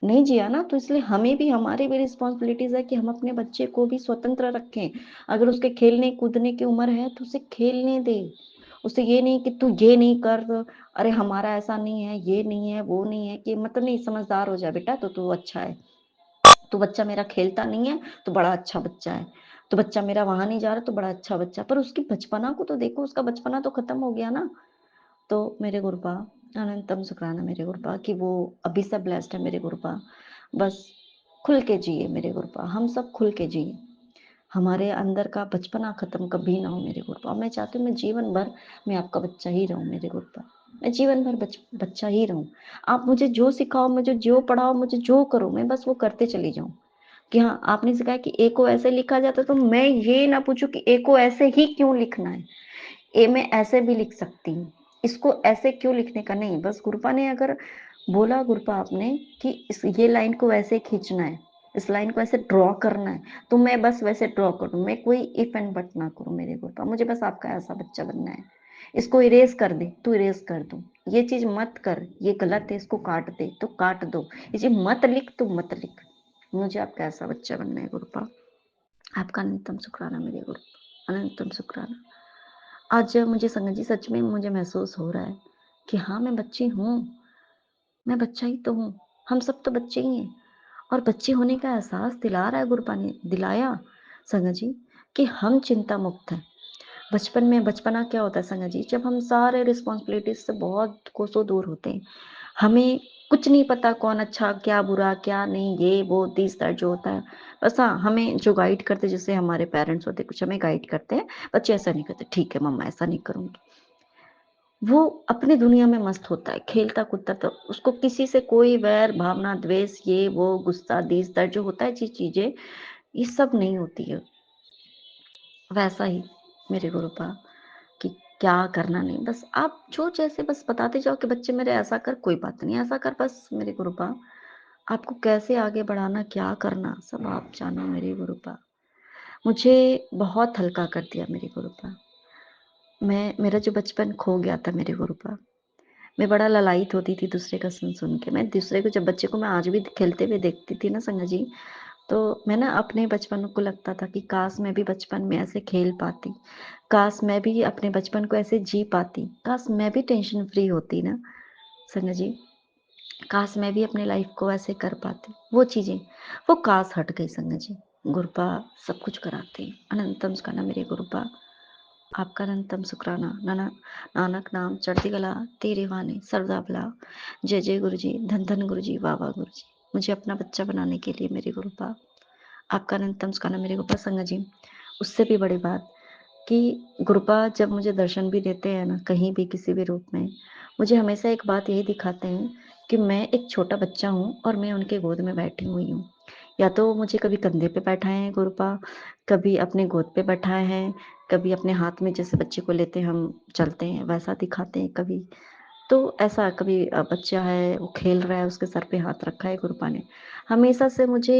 नहीं जिया ना, तो इसलिए हमें भी, हमारी भी रिस्पॉन्सिबिलिटीज़ है कि हम अपने बच्चे को भी स्वतंत्र रखें। अगर उसके खेलने-कूदने की उम्र है, तो उसे खेलने दें। उसे ये नहीं कि तू ये नहीं कर, अरे हमारा ऐसा नहीं है, ये नहीं है, वो नहीं है, कि मतलब नहीं, समझदार हो जा बेटा तो तू अच्छा है। तो बच्चा मेरा खेलता नहीं है, तो बड़ा अच्छा बच्चा है। तो बच्चा मेरा वहाँ नहीं जा रहा, तो बड़ा अच्छा बच्चा है। पर उसकी बचपना को तो देखो, उसका बचपना तो खत्म हो गया ना। तो मेरे गुरुपा, अनंतम शुक्राना मेरे गुरुपा कि वो अभी से ब्लेस्ड है मेरे गुरुपा। बस खुल के जिए मेरे गुरुपा, हम सब खुल के जिए। हमारे अंदर का बचपना खत्म कभी ना हो मेरे गुरुपा। मैं चाहती हूँ मैं जीवन भर मैं आपका बच्चा ही रहूँ मेरे गुरुपा। मैं जीवन भर बच्चा ही रहूँ। आप मुझे जो सिखाओ, मुझे जो पढ़ाओ, मुझे जो करो, मैं बस वो करते चली जाऊँ। कि हाँ, आपने सिखाया कि ए को ऐसे लिखा जाता है, तो मैं ये ना पूछूँ कि ए को ऐसे ही क्यों लिखना है? ए मैं ऐसे भी लिख सकती हूँ, इसको ऐसे क्यों लिखने का नहीं, बस गुरपा ने अगर बोला, गुरपा आपने कि इस ये लाइन को ऐसे खींचना है, इस लाइन को ऐसे ड्रॉ करना है, तो मैं बस वैसे ड्रॉ करूँ, मैं कोई इफ एंड बट ना करूँ मेरे गुरपा, मुझे बस आपका ऐसा बच्चा बनना है। इसको इरेज कर दे तो इरेज कर दो, ये चीज मत कर, ये गलत है, इसको काट दे तो काट दो, ये चीज मत लिख तो मत लिख। मुझे आपका ऐसा बच्चा बनना है गुरपा। आपका अनंतम शुक्राना मेरे गुरु, अनंतम शुक्राना। आज मुझे संगत जी सच में मुझे महसूस हो रहा है कि हाँ, मैं बच्ची हूँ, मैं बच्चा ही तो हूँ, हम सब तो बच्चे ही हैं। और बच्चे होने का एहसास दिला रहा है गुरपा ने, दिलाया संगत जी कि हम चिंता मुक्त हैं। बचपन में बचपना क्या होता है संगत जी, जब हम सारे रिस्पॉन्सिबिलिटीज से बहुत कोसों दूर होते हैं, हमें कुछ नहीं पता कौन अच्छा क्या बुरा क्या नहीं, ये वो दिस दैट जो होता है। बस हाँ, हमें जो गाइड करते, जैसे हमारे पेरेंट्स होते कुछ हमें गाइड करते हैं, बच्चे ऐसा नहीं करते, ठीक है मम्मा ऐसा नहीं करूंगी। वो अपनी दुनिया में मस्त होता है, खेलता कूदता, तो उसको किसी से कोई वैर भावना द्वेष ये वो गुस्सा दिस दैट जो होता है चीजें, ये सब नहीं होती है। वैसा ही मेरे गुरुपा कि क्या करना नहीं, बस आप जो जैसे बस बताते जाओ कि बच्चे मेरे ऐसा कर, कोई बात नहीं ऐसा कर, बस मेरे गुरुपा आपको कैसे आगे बढ़ाना, क्या करना, सब आप जानो मेरे गुरुपा। मुझे बहुत हल्का कर दिया मेरे गुरुपा। मेरा जो बचपन खो गया था मेरे गुरुपा, मैं बड़ा ललायित होती थी दूसरे का सुन सुन के। मैं दूसरे को, जब बच्चे को मैं आज भी खेलते हुए देखती थी ना संगत जी, तो मैं ना अपने बचपन को लगता था कि काश मैं भी बचपन में ऐसे खेल पाती, काश मैं भी अपने बचपन को ऐसे जी पाती, काश मैं भी टेंशन फ्री होती ना संगत जी, काश मैं भी अपने लाइफ को ऐसे कर पाती। वो चीजें, वो काश हट गई संगत जी। गुरुपा सब कुछ कराते हैं, अनंतम सुखाना मेरे गुरुपा। आपका अनंतम शुक्राना। नानक नाम चढ़ती गला, तेरे वाणी सरदा भला। जय जय गुरु जी, धन धन गुरु जी, वाह वाह गुरु जी, मुझे अपना बच्चा बनाने के लिए मेरे गुरुपा। आपका अनंतम शुक्राना मेरे गुरुपा संगत जी। उससे भी बड़ी बात कि गुरुपा जब मुझे दर्शन भी देते हैं ना, कहीं भी किसी भी रूप में, मुझे हमेशा एक बात यही दिखाते हैं कि मैं एक छोटा बच्चा हूँ और मैं उनके गोद में बैठी हुई हूँ। या तो मुझे कभी कंधे पे बैठाए हैं गुरुपा, कभी अपने गोद पे बैठाए हैं, कभी अपने हाथ में जैसे बच्चे को लेते हम चलते हैं वैसा दिखाते हैं कभी। तो ऐसा कभी बच्चा है वो खेल रहा है, उसके सर पे हाथ रखा है गुरुपा ने। हमेशा से मुझे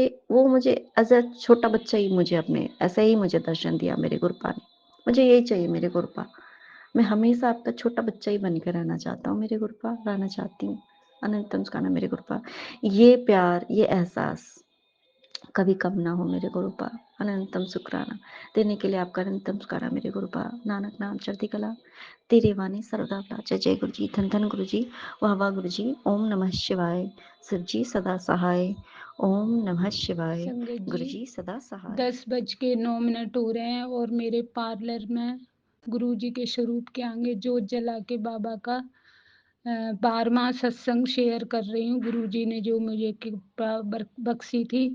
एज अ छोटा बच्चा ही मुझे अपने ऐसे ही मुझे दर्शन दिया मेरे गुरुपा ने। मुझे यही चाहिए मेरे गुरुपा। मैं हमेशा आपका छोटा बच्चा ही बन के रहना चाहता हूँ मेरे गुरुपा, रहना चाहती हूँ। अनंतम सुखाना मेरे गुरुपा। ये प्यार, ये एहसास कभी कम ना हो मेरे गुरुपा। अनंतम शुक्राना देने के लिए आपका अनंतम शुक्राना मेरे गुरुपा। नानक नाम चढ़ती कला, तेरे वाणी सर्वदा भला। जय जय गुरु जी, धन धन गुरु जी, वाह वाह गुरु जी। ओम नमः शिवाय। शिव जी सदा सहाय। ओम नमः शिवाय। संगत गुरु जी जी सदा सहाय। 10:09 हो रहे हैं और मेरे पार्लर में गुरु जी के स्वरूप के आगे जोत जला के बाबा का 12वां सत्संग शेयर कर रही हूँ। गुरु जी ने जो मुझे कृपा बख्शी थी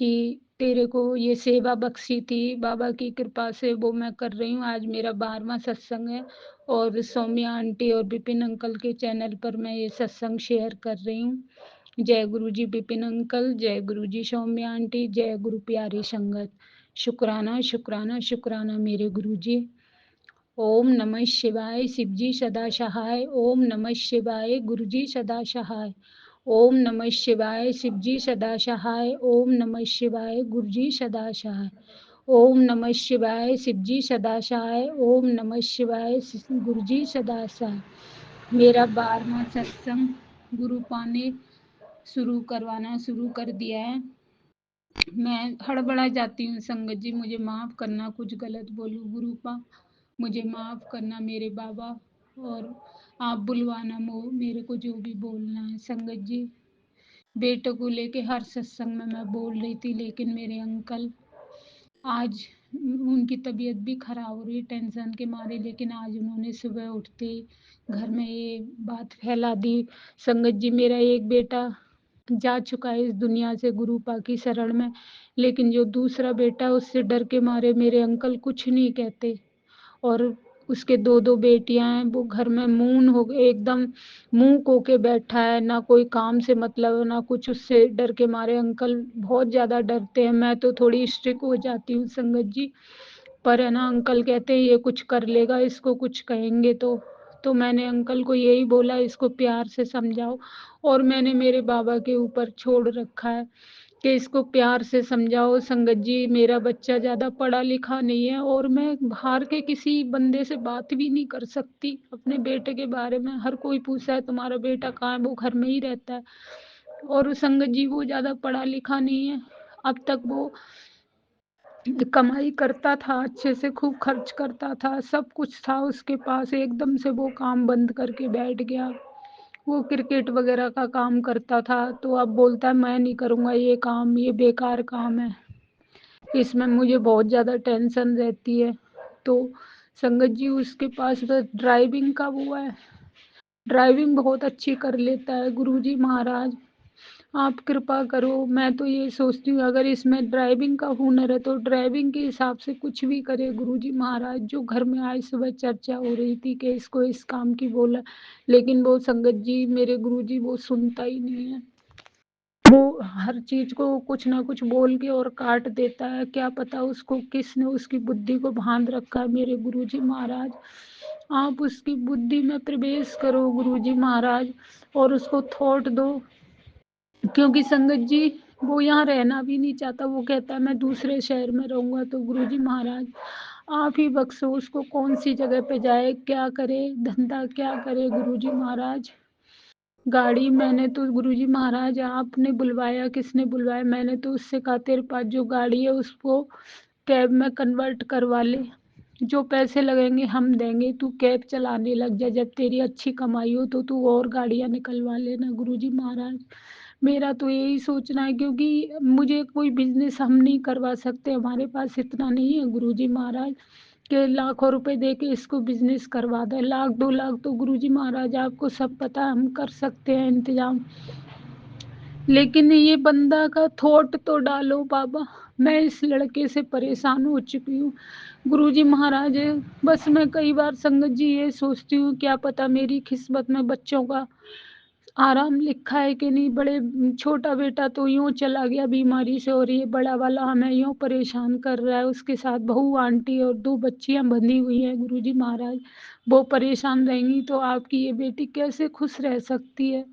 कि तेरे को ये सेवा बख्शी थी बाबा की कृपा से, वो मैं कर रही हूँ। आज मेरा 12वां सत्संग है और सौम्या आंटी और विपिन अंकल के चैनल पर मैं ये सत्संग शेयर कर रही हूँ। जय गुरु जी विपिन अंकल, जय गुरु जी सौम्या आंटी, जय गुरु प्यारी संगत। शुक्राना शुक्राना शुक्राना मेरे गुरु जी। ओम नमः शिवाय, शिव जी सदा सहाय। ओम नमः शिवाय, गुरु जी सदा सहाय। ओम नमः शिवाय, शिव जी सदा सहाय। ओम नमः शिवाय, गुरु जी सदा सहाय। ओम नमः शिवाय, शिव जी सदा सहाय। ओम नमः शिवाय, गुरु जी सदा सहाय। मेरा 12वां सत्संग गुरु पाने शुरू करवाना शुरू कर दिया है। मैं हड़बड़ा जाती हूँ संगत जी, मुझे माफ़ करना, कुछ गलत बोलूँ गुरुपा, मुझे माफ़ करना मेरे बाबा, और आप बुलवाना मेरे को जो भी बोलना है संगत जी। बेटे को लेके हर सत्संग में मैं बोल रही थी, लेकिन मेरे अंकल आज उनकी तबीयत भी खराब हो रही है टेंशन के मारे, लेकिन आज उन्होंने सुबह उठते घर में ये बात फैला दी। संगत जी मेरा एक बेटा जा चुका है इस दुनिया से गुरुपा की शरण में, लेकिन जो दूसरा बेटा उससे डर के मारे मेरे अंकल कुछ नहीं कहते। और उसके 2-2 बेटियाँ हैं, वो घर में मौन हो गए एकदम मूक होके बैठा है, ना कोई काम से मतलब है, ना कुछ। उससे डर के मारे अंकल बहुत ज़्यादा डरते हैं, मैं तो थोड़ी स्ट्रिक्ट हो जाती हूँ संगत जी, पर है ना अंकल कहते हैं ये कुछ कर लेगा, इसको कुछ कहेंगे तो मैंने अंकल को यही बोला इसको प्यार से समझाओ, और मैंने मेरे बाबा के ऊपर छोड़ रखा है कि इसको प्यार से समझाओ संगत जी, मेरा बच्चा ज़्यादा पढ़ा लिखा नहीं है और मैं बाहर के किसी बंदे से बात भी नहीं कर सकती अपने बेटे के बारे में। हर कोई पूछता है तुम्हारा बेटा कहाँ है, वो घर में ही रहता है। और संगत जी वो ज़्यादा पढ़ा लिखा नहीं है, अब तक वो कमाई करता था, अच्छे से खूब खर्च करता था, सब कुछ था उसके पास, एकदम से वो काम बंद करके बैठ गया। वो क्रिकेट वगैरह का काम करता था, तो अब बोलता है मैं नहीं करूँगा ये काम, ये बेकार काम है, इसमें मुझे बहुत ज़्यादा टेंशन रहती है। तो संगत जी उसके पास बस ड्राइविंग का वो है, ड्राइविंग बहुत अच्छी कर लेता है। गुरुजी महाराज आप कृपा करो, मैं तो ये सोचती हूँ अगर इसमें ड्राइविंग का हुनर है तो ड्राइविंग के हिसाब से कुछ भी करे गुरुजी महाराज। जो घर में आज सुबह चर्चा हो रही थी कि इसको इस काम की बोला, लेकिन वो संगत जी मेरे गुरुजी वो सुनता ही नहीं है, वो हर चीज को कुछ ना कुछ बोल के और काट देता है। क्या पता उसको किसने उसकी बुद्धि को बांध रखा है। मेरे गुरुजी महाराज आप उसकी बुद्धि में प्रवेश करो गुरुजी महाराज, और उसको थॉट दो, क्योंकि संगत जी वो यहाँ रहना भी नहीं चाहता, वो कहता है मैं दूसरे शहर में रहूंगा। तो गुरुजी महाराज आप ही बख्शो उसको, कौन सी जगह पे जाए, क्या करे, धंधा क्या करे गुरुजी महाराज। गाड़ी मैंने तो गुरुजी महाराज आपने बुलवाया, किसने बुलवाया, मैंने तो उससे कहा तेरे पास जो गाड़ी है उसको कैब में कन्वर्ट करवा ले, जो पैसे लगेंगे हम देंगे, तू कैब चलाने लग जा, जब तेरी अच्छी कमाई हो तो तू और गाड़ियां निकलवा लेना गुरुजी महाराज। मेरा तो यही सोचना है, क्योंकि मुझे कोई बिजनेस हम नहीं करवा सकते, हमारे पास इतना नहीं है गुरुजी महाराज के लाखों रुपए दे के इसको बिजनेस करवा दे। 1-2 लाख तो गुरुजी महाराज आपको सब पता है हम कर सकते हैं इंतजाम, लेकिन ये बंदा का थॉट तो डालो बाबा। मैं इस लड़के से परेशान हो चुकी हूँ गुरुजी महाराज। बस मैं कई बार संगत जी ये सोचती हूँ क्या पता मेरी किस्मत में बच्चों का आराम लिखा है कि नहीं। बड़े छोटा बेटा तो यूं चला गया बीमारी से, और ये बड़ा वाला हमें यूं परेशान कर रहा है, उसके साथ बहू आंटी और 2 बच्चियां बंधी हुई हैं गुरुजी महाराज। वो परेशान रहेंगी तो आपकी ये बेटी कैसे खुश रह सकती है।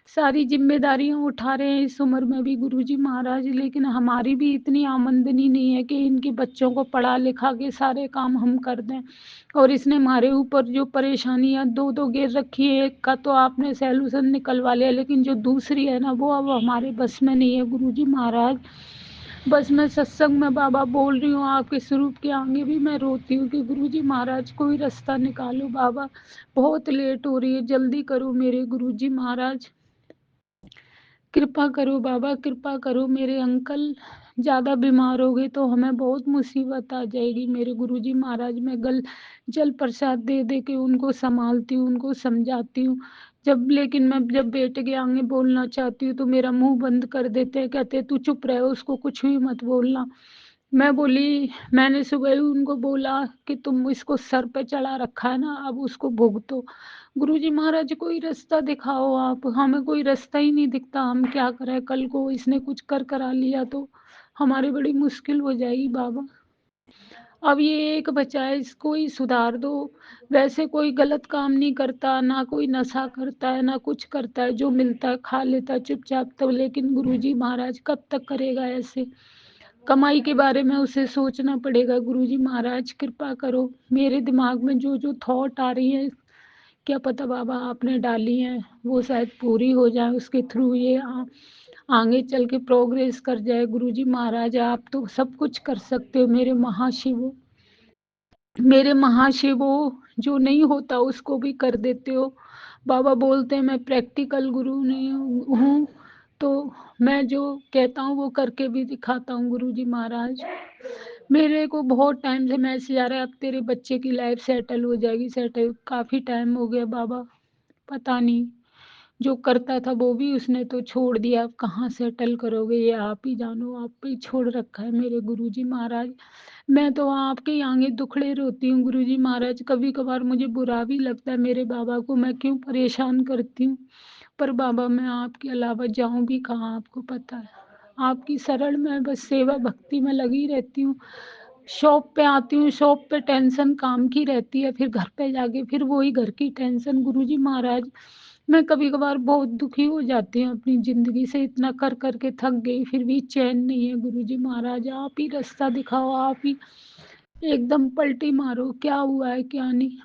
सारी जिम्मेदारियां उठा रहे हैं इस उम्र में भी गुरुजी महाराज, लेकिन हमारी भी इतनी आमदनी नहीं है कि इनके बच्चों को पढ़ा लिखा के सारे काम हम कर दें। और इसने हमारे ऊपर जो परेशानियां 2-2 घेर रखी है, एक का तो आपने सैल्यूशन निकलवा लिया, लेकिन जो दूसरी है ना वो अब हमारे बस में नहीं है गुरुजी महाराज। बस मैं सत्संग में बाबा बोल रही हूँ, आपके स्वरूप के आगे भी मैं रोती हूँ कि गुरुजी महाराज कोई रास्ता निकालो बाबा, बहुत लेट हो रही है, जल्दी करो मेरे गुरुजी महाराज, कृपा करो बाबा, कृपा करो। मेरे अंकल ज़्यादा बीमार हो गए तो हमें बहुत मुसीबत आ जाएगी मेरे गुरुजी महाराज। मैं जल प्रसाद दे दे के उनको संभालती हूँ, उनको समझाती हूँ, लेकिन मैं जब बेटे के आगे बोलना चाहती हूँ तो मेरा मुंह बंद कर देते हैं, कहते तू चुप रहे, उसको कुछ भी मत बोलना। मैं बोली, मैंने सुबह ही उनको बोला कि तुम इसको सर पे चढ़ा रखा है ना, अब उसको भुगतो। गुरुजी महाराज कोई रास्ता दिखाओ आप, हमें कोई रास्ता ही नहीं दिखता, हम क्या करें। कल को इसने कुछ कर करा लिया तो हमारी बड़ी मुश्किल हो जाएगी बाबा। अब ये एक बचा है, इसको ही सुधार दो। वैसे कोई गलत काम नहीं करता, ना कोई नशा करता है, ना कुछ करता है, जो मिलता है खा लेता है चुपचाप। तो लेकिन गुरुजी महाराज कब तक करेगा ऐसे। कमाई के बारे में उसे सोचना पड़ेगा गुरुजी महाराज, कृपा करो। मेरे दिमाग में जो जो थॉट आ रही है, क्या पता बाबा आपने डाली है वो शायद पूरी हो जाए, उसके थ्रू ये आगे चल के प्रोग्रेस कर जाए। गुरुजी महाराज आप तो सब कुछ कर सकते हो मेरे महाशिवो, मेरे महाशिवो, जो नहीं होता उसको भी कर देते हो बाबा। बोलते हैं मैं प्रैक्टिकल गुरु नहीं हूँ, तो मैं जो कहता हूँ वो करके भी दिखाता हूँ गुरुजी महाराज। मेरे को बहुत टाइम से मैसेज आ रहा है अब तेरे बच्चे की लाइफ सेटल हो जाएगी, सेटल, काफी टाइम हो गया बाबा, पता नहीं जो करता था वो भी उसने तो छोड़ दिया, अब कहाँ सेटल करोगे ये आप ही जानो, आप पे ही छोड़ रखा है मेरे गुरुजी महाराज। मैं तो आपके आगे दुखड़े रोती हूँ गुरुजी महाराज, कभी-कभार मुझे बुरा भी लगता है मेरे बाबा को मैं क्यों परेशान करती हूँ। पर बाबा मैं आपके अलावा जाऊँ भी कहाँ आपको पता है। आपकी सरल मैं बस सेवा भक्ति में लगी रहती हूँ। शॉप पे आती हूँ, शॉप पे टेंशन काम की रहती है, फिर घर पे जाके फिर वही घर की टेंशन गुरुजी महाराज। मैं कभी-कभार बहुत दुखी हो जाती हूँ अपनी ज़िंदगी से, इतना कर के थक गई, फिर भी चैन नहीं है गुरुजी महाराज। आप ही रास्ता दिखाओ, आप ही एकदम पलटी मारो, क्या हुआ है, क्या नहीं,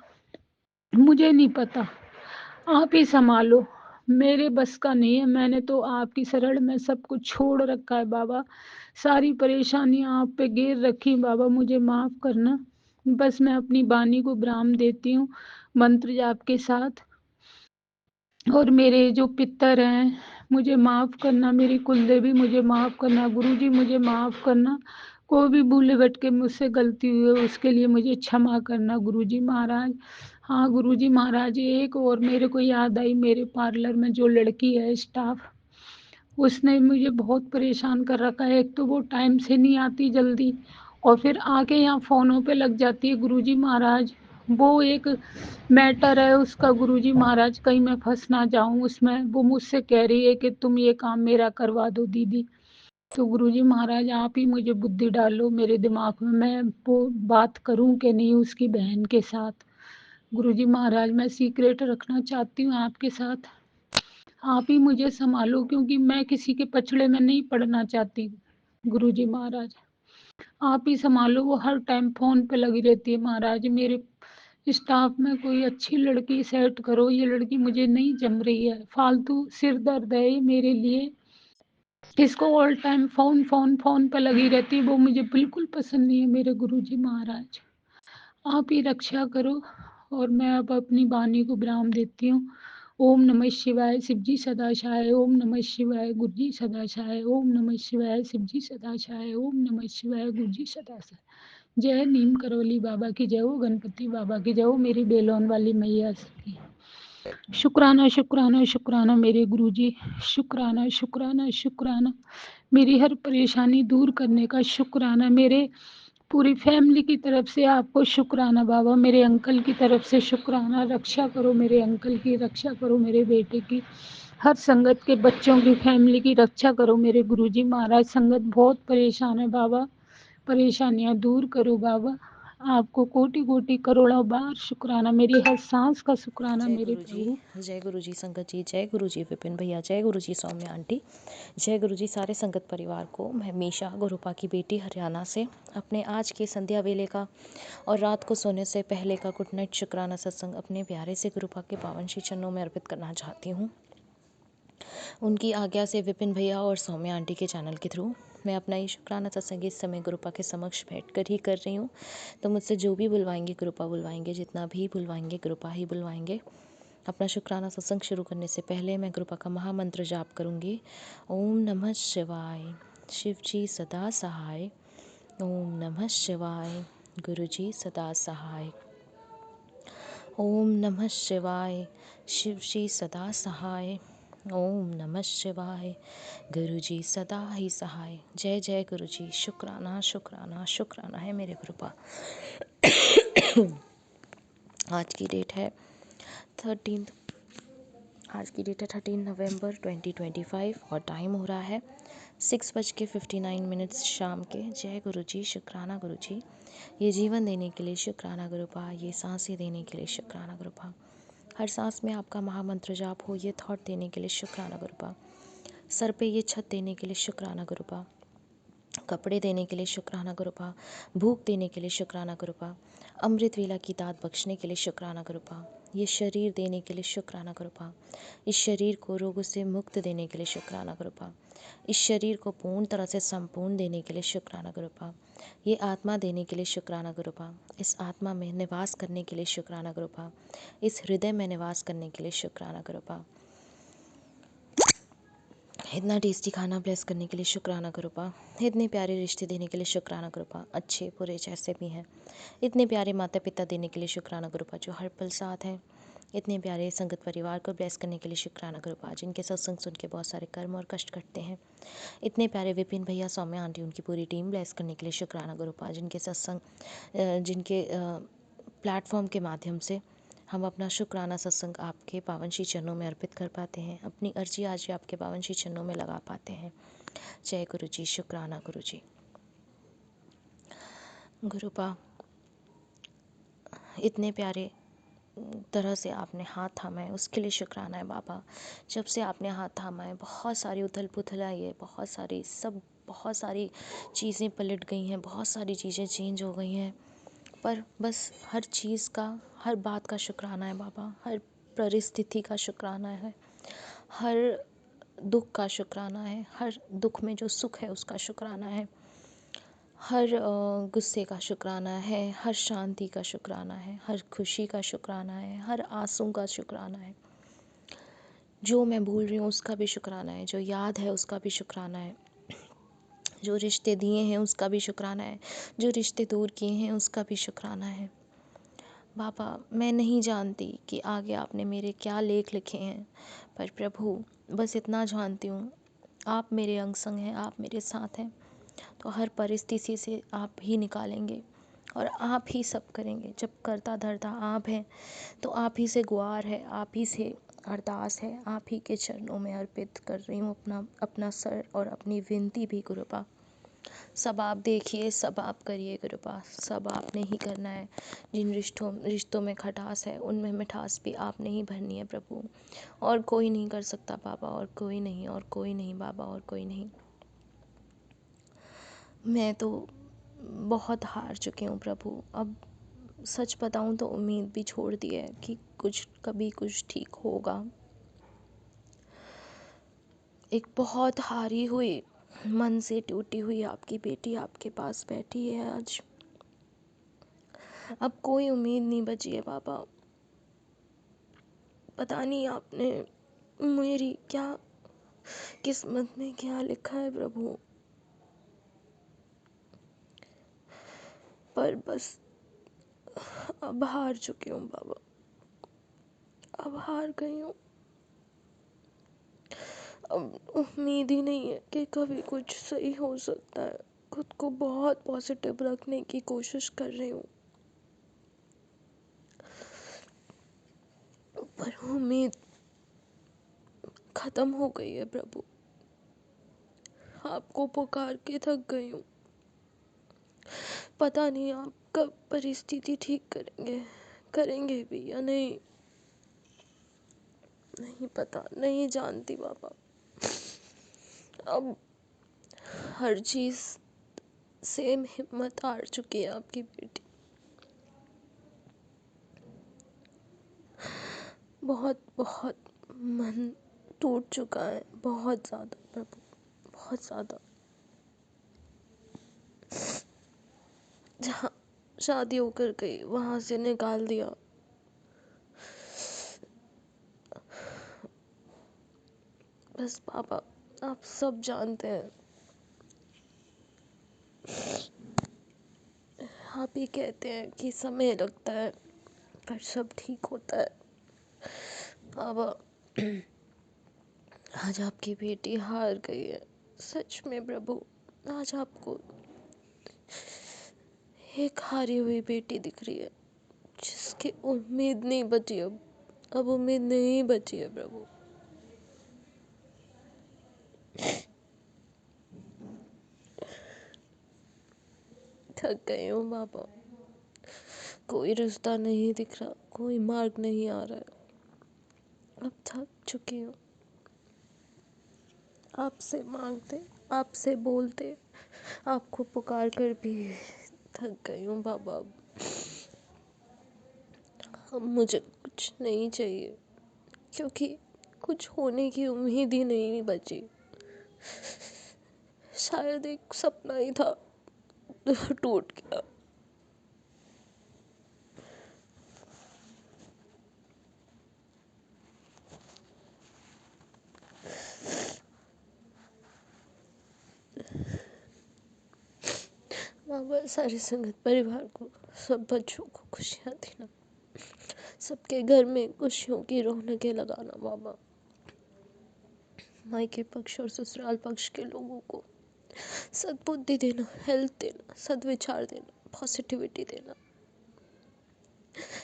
मुझे नहीं पता। आप ही सँभालो, मेरे बस का नहीं है, मैंने तो आपकी शरण में सब कुछ छोड़ रखा है बाबा। सारी परेशानियाँ आप पे घेर रखी बाबा, मुझे माफ़ करना। बस मैं अपनी वाणी को विराम देती हूँ, मंत्र जाप के साथ। और मेरे जो पितर हैं, मुझे माफ़ करना, मेरी कुलदेवी मुझे माफ़ करना, गुरुजी मुझे माफ़ करना। कोई भी भूल-भटके मुझसे गलती हुई हो उसके लिए मुझे क्षमा करना गुरुजी महाराज। हाँ, गुरुजी महाराज एक और मेरे को याद आई, मेरे पार्लर में जो लड़की है स्टाफ, उसने मुझे बहुत परेशान कर रखा है। एक तो वो टाइम से नहीं आती जल्दी और फिर आके यहाँ फ़ोनों पे लग जाती है गुरुजी महाराज। वो एक मैटर है उसका गुरुजी महाराज, कहीं मैं फँस ना जाऊँ उसमें। वो मुझसे कह रही है कि तुम ये काम मेरा करवा दो दीदी। तो गुरुजी महाराज आप ही मुझे बुद्धि डालो मेरे दिमाग में, मैं वो बात करूँ कि नहीं उसकी बहन के साथ। गुरुजी महाराज मैं सीक्रेट रखना चाहती हूँ आपके साथ। आप ही मुझे सँभालो क्योंकि मैं किसी के पचड़े में नहीं पड़ना चाहती गुरुजी महाराज। आप ही सँभालो, वो हर टाइम फ़ोन पे लगी रहती है महाराज। मेरे स्टाफ में कोई अच्छी लड़की सेट करो, ये लड़की मुझे नहीं जम रही है, फालतू सिर दर्द है ये मेरे लिए। इसको ऑल टाइम फ़ोन पे लगी रहती है, वो मुझे बिल्कुल पसंद नहीं है मेरे गुरुजी महाराज। आप ही रक्षा करो और मैं अब अपनी वाणी को विराम देती हूँ। ओम नमः शिवाय, शिवजी सदा सहाय। ओम नमः शिवाय, गुरुजी सदा सहाय। ओम नमः शिवाय, शिवजी सदा सहाय। ओम नमः शिवाय, गुरुजी सदा सहाय। जय नीम करौली बाबा की जय हो, गणपति बाबा की जय हो, मेरी बेलोन वाली मैया की। शुक्राना शुक्राना शुक्राना मेरे गुरुजी, शुक्राना शुक्राना शुक्राना मेरी हर परेशानी दूर करने का शुक्राना। मेरे पूरी फैमिली की तरफ से आपको शुक्राना बाबा। मेरे अंकल की तरफ से शुक्राना। रक्षा करो मेरे अंकल की, रक्षा करो मेरे बेटे की, हर संगत के बच्चों की फैमिली की रक्षा करो मेरे गुरुजी महाराज। संगत बहुत परेशान है बाबा, परेशानियां दूर करो बाबा। आपको कोटि-कोटि करोड़ों बार शुक्राना, मेरी हर सांस का शुक्राना जय मेरे गुरुजी, प्रभु। जय गुरुजी संगत जी, जय गुरुजी विपिन भैया, जय गुरुजी सौम्या आंटी, जय गुरुजी सारे संगत परिवार को। मैं मीशा गुरुपा की बेटी हरियाणा से अपने आज के संध्या वेले का और रात को सोने से पहले का गुड नाइट शुक्राना सत्संग अपने प्यारे से गुरुपा के पावन श्री चरणों में अर्पित करना चाहती हूँ। उनकी आज्ञा से विपिन भैया और सौम्या आंटी के चैनल के थ्रू मैं अपना ये शुक्राना सत्संग इस समय गुरुपा के समक्ष बैठ कर ही कर रही हूँ। तो मुझसे जो भी बुलवाएंगे गुरुपा बुलवाएंगे, जितना भी बुलवाएंगे गुरुपा ही बुलवाएंगे। अपना शुक्राना सत्संग शुरू करने से पहले मैं गुरुपा का महामंत्र जाप करूंगी। ओम नमः शिवाय, शिव जी सदा सहाय। ओम नमः शिवाय, गुरु जी सदा सहाय। ओम नमः शिवाय, शिव जी सदा सहाय। ओम नमः शिवाय, गुरु जी सदा ही सहाय। जय जय गुरु जी। शुक्राना शुक्राना शुक्राना है मेरे गुरुपा। आज की डेट है 13 नवंबर 2025 और टाइम हो रहा है 6:59 शाम के। जय गुरु जी, शुक्राना गुरु जी, ये जीवन देने के लिए शुक्राना गुरुपा, ये सांसें देने के लिए शुक्राना गुरुपा, हर सांस में आपका महामंत्र जाप हो, ये थॉट देने के लिए शुक्राना गुरुपा, सर पे ये छत देने के लिए शुक्राना गुरुपा, कपड़े देने के लिए शुक्राना गुरुपा, भूख देने के लिए शुक्राना गुरुपा, अमृत वेला की दात बख्शने के लिए शुक्राना गुरुपा, ये शरीर देने के लिए शुक्राना गुरुपा, इस शरीर को रोगों से मुक्त देने के लिए शुक्राना गुरुपा, इस शरीर को पूर्ण तरह से संपूर्ण देने के लिए शुक्राना गुरुपा, ये आत्मा देने के लिए शुक्राना गुरुपा, इस आत्मा में निवास करने के लिए शुक्राना गुरुपा, इस हृदय में निवास करने के लिए शुक्राना गुरुपा, इतना टेस्टी खाना ब्लेस करने के लिए शुक्राना गुरुपा, इतने प्यारे रिश्ते देने के लिए शुक्राना गुरुपा, अच्छे बुरे जैसे भी हैं, इतने प्यारे माता पिता देने के लिए शुक्राना गुरुपा, जो हर पल साथ हैं, इतने प्यारे संगत परिवार को ब्लेस करने के लिए शुक्राना गुरुपा, जिनके सत्संग सुन के बहुत सारे कर्म और कष्ट कटते हैं। इतने प्यारे विपिन भैया, सौम्या आंटी, उनकी पूरी टीम ब्लेस करने के लिए शुक्राना गुरुपा, जिनके सत्संग जिनके प्लेटफॉर्म के माध्यम से हम अपना शुक्राना सत्संग आपके पावन श्री चरणों में अर्पित कर पाते हैं, अपनी अर्जी आज आपके पावन श्री चरणों में लगा पाते हैं। जय गुरु जी, शुक्राना गुरु जी। गुरुपा, इतने प्यारे तरह से आपने हाथ थामा है, उसके लिए शुक्राना है बाबा। जब से आपने हाथ थामा है बहुत सारी उथल पुथल आई है, बहुत सारी चीज़ें पलट गई हैं, बहुत सारी चीज़ें चेंज हो गई हैं, पर बस हर चीज़ का, हर बात का शुक्राना है बाबा। हर परिस्थिति का शुक्राना है, हर दुख का शुक्राना है, हर दुख में जो सुख है उसका शुक्राना है, हर गुस्से का शुक्राना है, हर शांति का शुक्राना है, हर खुशी का शुक्राना है, हर आंसू का शुक्राना है। जो मैं भूल रही हूँ उसका भी शुक्राना है, जो याद है उसका भी शुक्राना है, जो रिश्ते दिए हैं उसका भी शुक्राना है, जो रिश्ते दूर किए हैं उसका भी शुक्राना है। बाबा, मैं नहीं जानती कि आगे आपने मेरे क्या लेख लिखे हैं, पर प्रभु बस इतना जानती हूँ, आप मेरे अंग संग हैं, आप मेरे साथ हैं, तो हर परिस्थिति से आप ही निकालेंगे और आप ही सब करेंगे। जब करता धरता आप हैं तो आप ही से गुहार है, आप ही से अरदास है, आप ही के चरणों में अर्पित कर रही हूँ अपना सर और अपनी विनती भी गुरुपा। सब आप देखिए, सब आप करिए गुरुपा, सब आपने ही करना है। जिन रिश्तों में खटास है उनमें मिठास भी आपने ही भरनी है प्रभु, और कोई नहीं कर सकता बाबा, और कोई नहीं बाबा, और कोई नहीं। मैं तो बहुत हार चुकी हूँ प्रभु। अब सच बताऊँ तो उम्मीद भी छोड़ दी है कि कभी कुछ ठीक होगा। एक बहुत हारी हुई, मन से टूटी हुई आपकी बेटी आपके पास बैठी है आज। अब कोई उम्मीद नहीं बची है बाबा। पता नहीं आपने मेरी क्या किस्मत में क्या लिखा है प्रभु, पर बस अब हार चुकी हूँ बाबा, अब हार गई हूँ। अब उम्मीद ही नहीं है कि कभी कुछ सही हो सकता है। खुद को बहुत पॉजिटिव रखने की कोशिश कर रही हूँ, पर उम्मीद खत्म हो गई है प्रभु। आपको पुकार के थक गई हूँ। पता नहीं आप कब परिस्थिति ठीक करेंगे भी या नहीं, नहीं पता, नहीं जानती बाबा। अब हर चीज से हिम्मत हार चुकी है आपकी बेटी। बहुत बहुत मन टूट चुका है, बहुत ज़्यादा प्रभु, बहुत ज़्यादा। जहाँ शादी होकर गई वहाँ से निकाल दिया। बस पापा, आप सब जानते हैं, आप ही कहते हैं कि समय लगता है पर सब ठीक होता है। पापा, आज आपकी बेटी हार गई है, सच में प्रभु। आज आपको एक हारी हुई बेटी दिख रही है जिसकी उम्मीद नहीं बची। अब उम्मीद नहीं बची है प्रभु। थक गई हूँ बाबा, कोई रास्ता नहीं दिख रहा, कोई मार्ग नहीं आ रहा है। अब थक चुकी हूँ, आपसे मांगते, आपसे बोलते, आपको पुकार कर भी थक गई हूँ बाबा। अब मुझे कुछ नहीं चाहिए, क्योंकि कुछ होने की उम्मीद ही नहीं बची। शायद एक सपना ही था जो टूट गया। बाबा, सारे संगत परिवार को, सब बच्चों को खुशियाँ देना। सबके घर में खुशियों की रौनकें लगाना बाबा। मायके पक्ष और ससुराल पक्ष के लोगों को सद्बुद्धि देना, हेल्थ देना, सद्विचार देना, पॉजिटिविटी देना,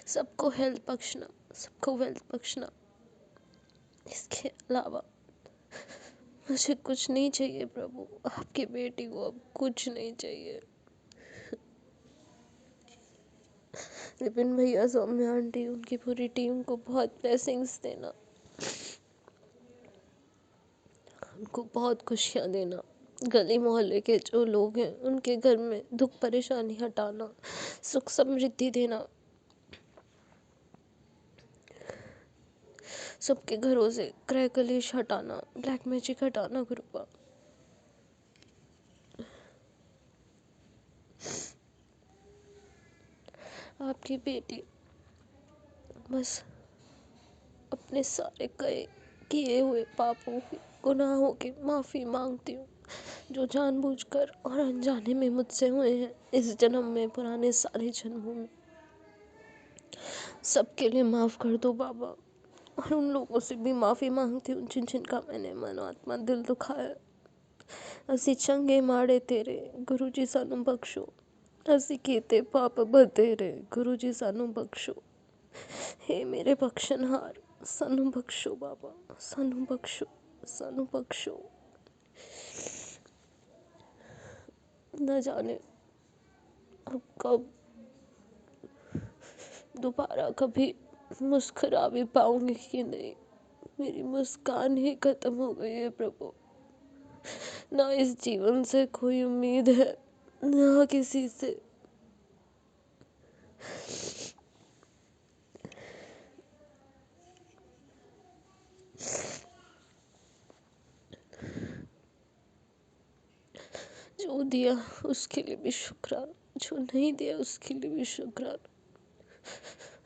सबको हेल्थ बख्शना, सबको वेल्थ बख्शना। इसके अलावा मुझे कुछ नहीं चाहिए प्रभु, आपकी बेटी को अब कुछ नहीं चाहिए। विपिन भैया, सौम्या आंटी, उनकी पूरी टीम को बहुत ब्लेसिंग्स देना, उनको बहुत खुशियाँ देना। गली मोहल्ले के जो लोग हैं उनके घर में दुख परेशानी हटाना, सुख समृद्धि देना, सबके घरों से क्रय कलेश हटाना, ब्लैक मैजिक हटाना गुरुपा। आपकी बेटी बस अपने सारे किए हुए पापों की, गुनाहों की माफ़ी मांगती हूँ, जो जानबूझकर और अनजाने में मुझसे हुए हैं इस जन्म में, पुराने सारे जन्मों में। सबके लिए माफ़ कर दो बाबा, और उन लोगों से भी माफ़ी मांगती हूँ जिन जिनका मैंने मन आत्मा दिल दुखाया। असी चंगे माड़े तेरे गुरु जी सानू बख्शो, असी कीते पाप बतेरे गुरु जी सानू बख्शो। हे मेरे बख्शनहार, सानू बख्शो बाबा, सानू बख्शो, सानू बख्शो। न जाने अब कब दोबारा कभी मुस्कुरा भी पाऊंगी कि नहीं। मेरी मुस्कान ही खत्म हो गई है प्रभु। ना इस जीवन से कोई उम्मीद है, ना किसी से। जो दिया उसके लिए भी शुक्राना, जो नहीं दिया उसके लिए भी शुक्राना।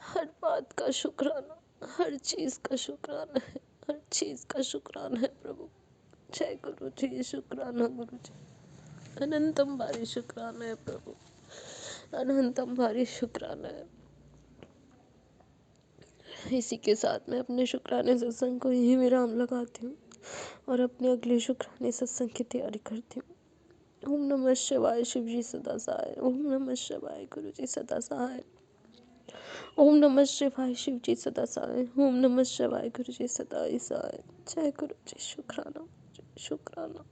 हर बात का शुक्राना, हर चीज़ का शुक्राना है, हर चीज़ का शुक्राना है प्रभु। जय गुरु जी, शुक्राना गुरु जी, अनंतम भारी शुक्राना है प्रभु, अनंतम भारी शुक्राना है। इसी के साथ मैं अपने शुक्राने सत्संग को यही विराम लगाती हूँ और अपने अगले शुक्राने सत्संग की तैयारी करती हूँ। ओम नमः शिवाय, शिव जी सदा सहाय। ओम नमः शिवाय, गुरु जी सदा सहाय। ओम नमः शिवाय, शिव जी सदा सहाय। ओम नमः शिवाय, गुरु जी सदा ही सहाय। जय गुरु जी, शुक्राना, शुक्राना।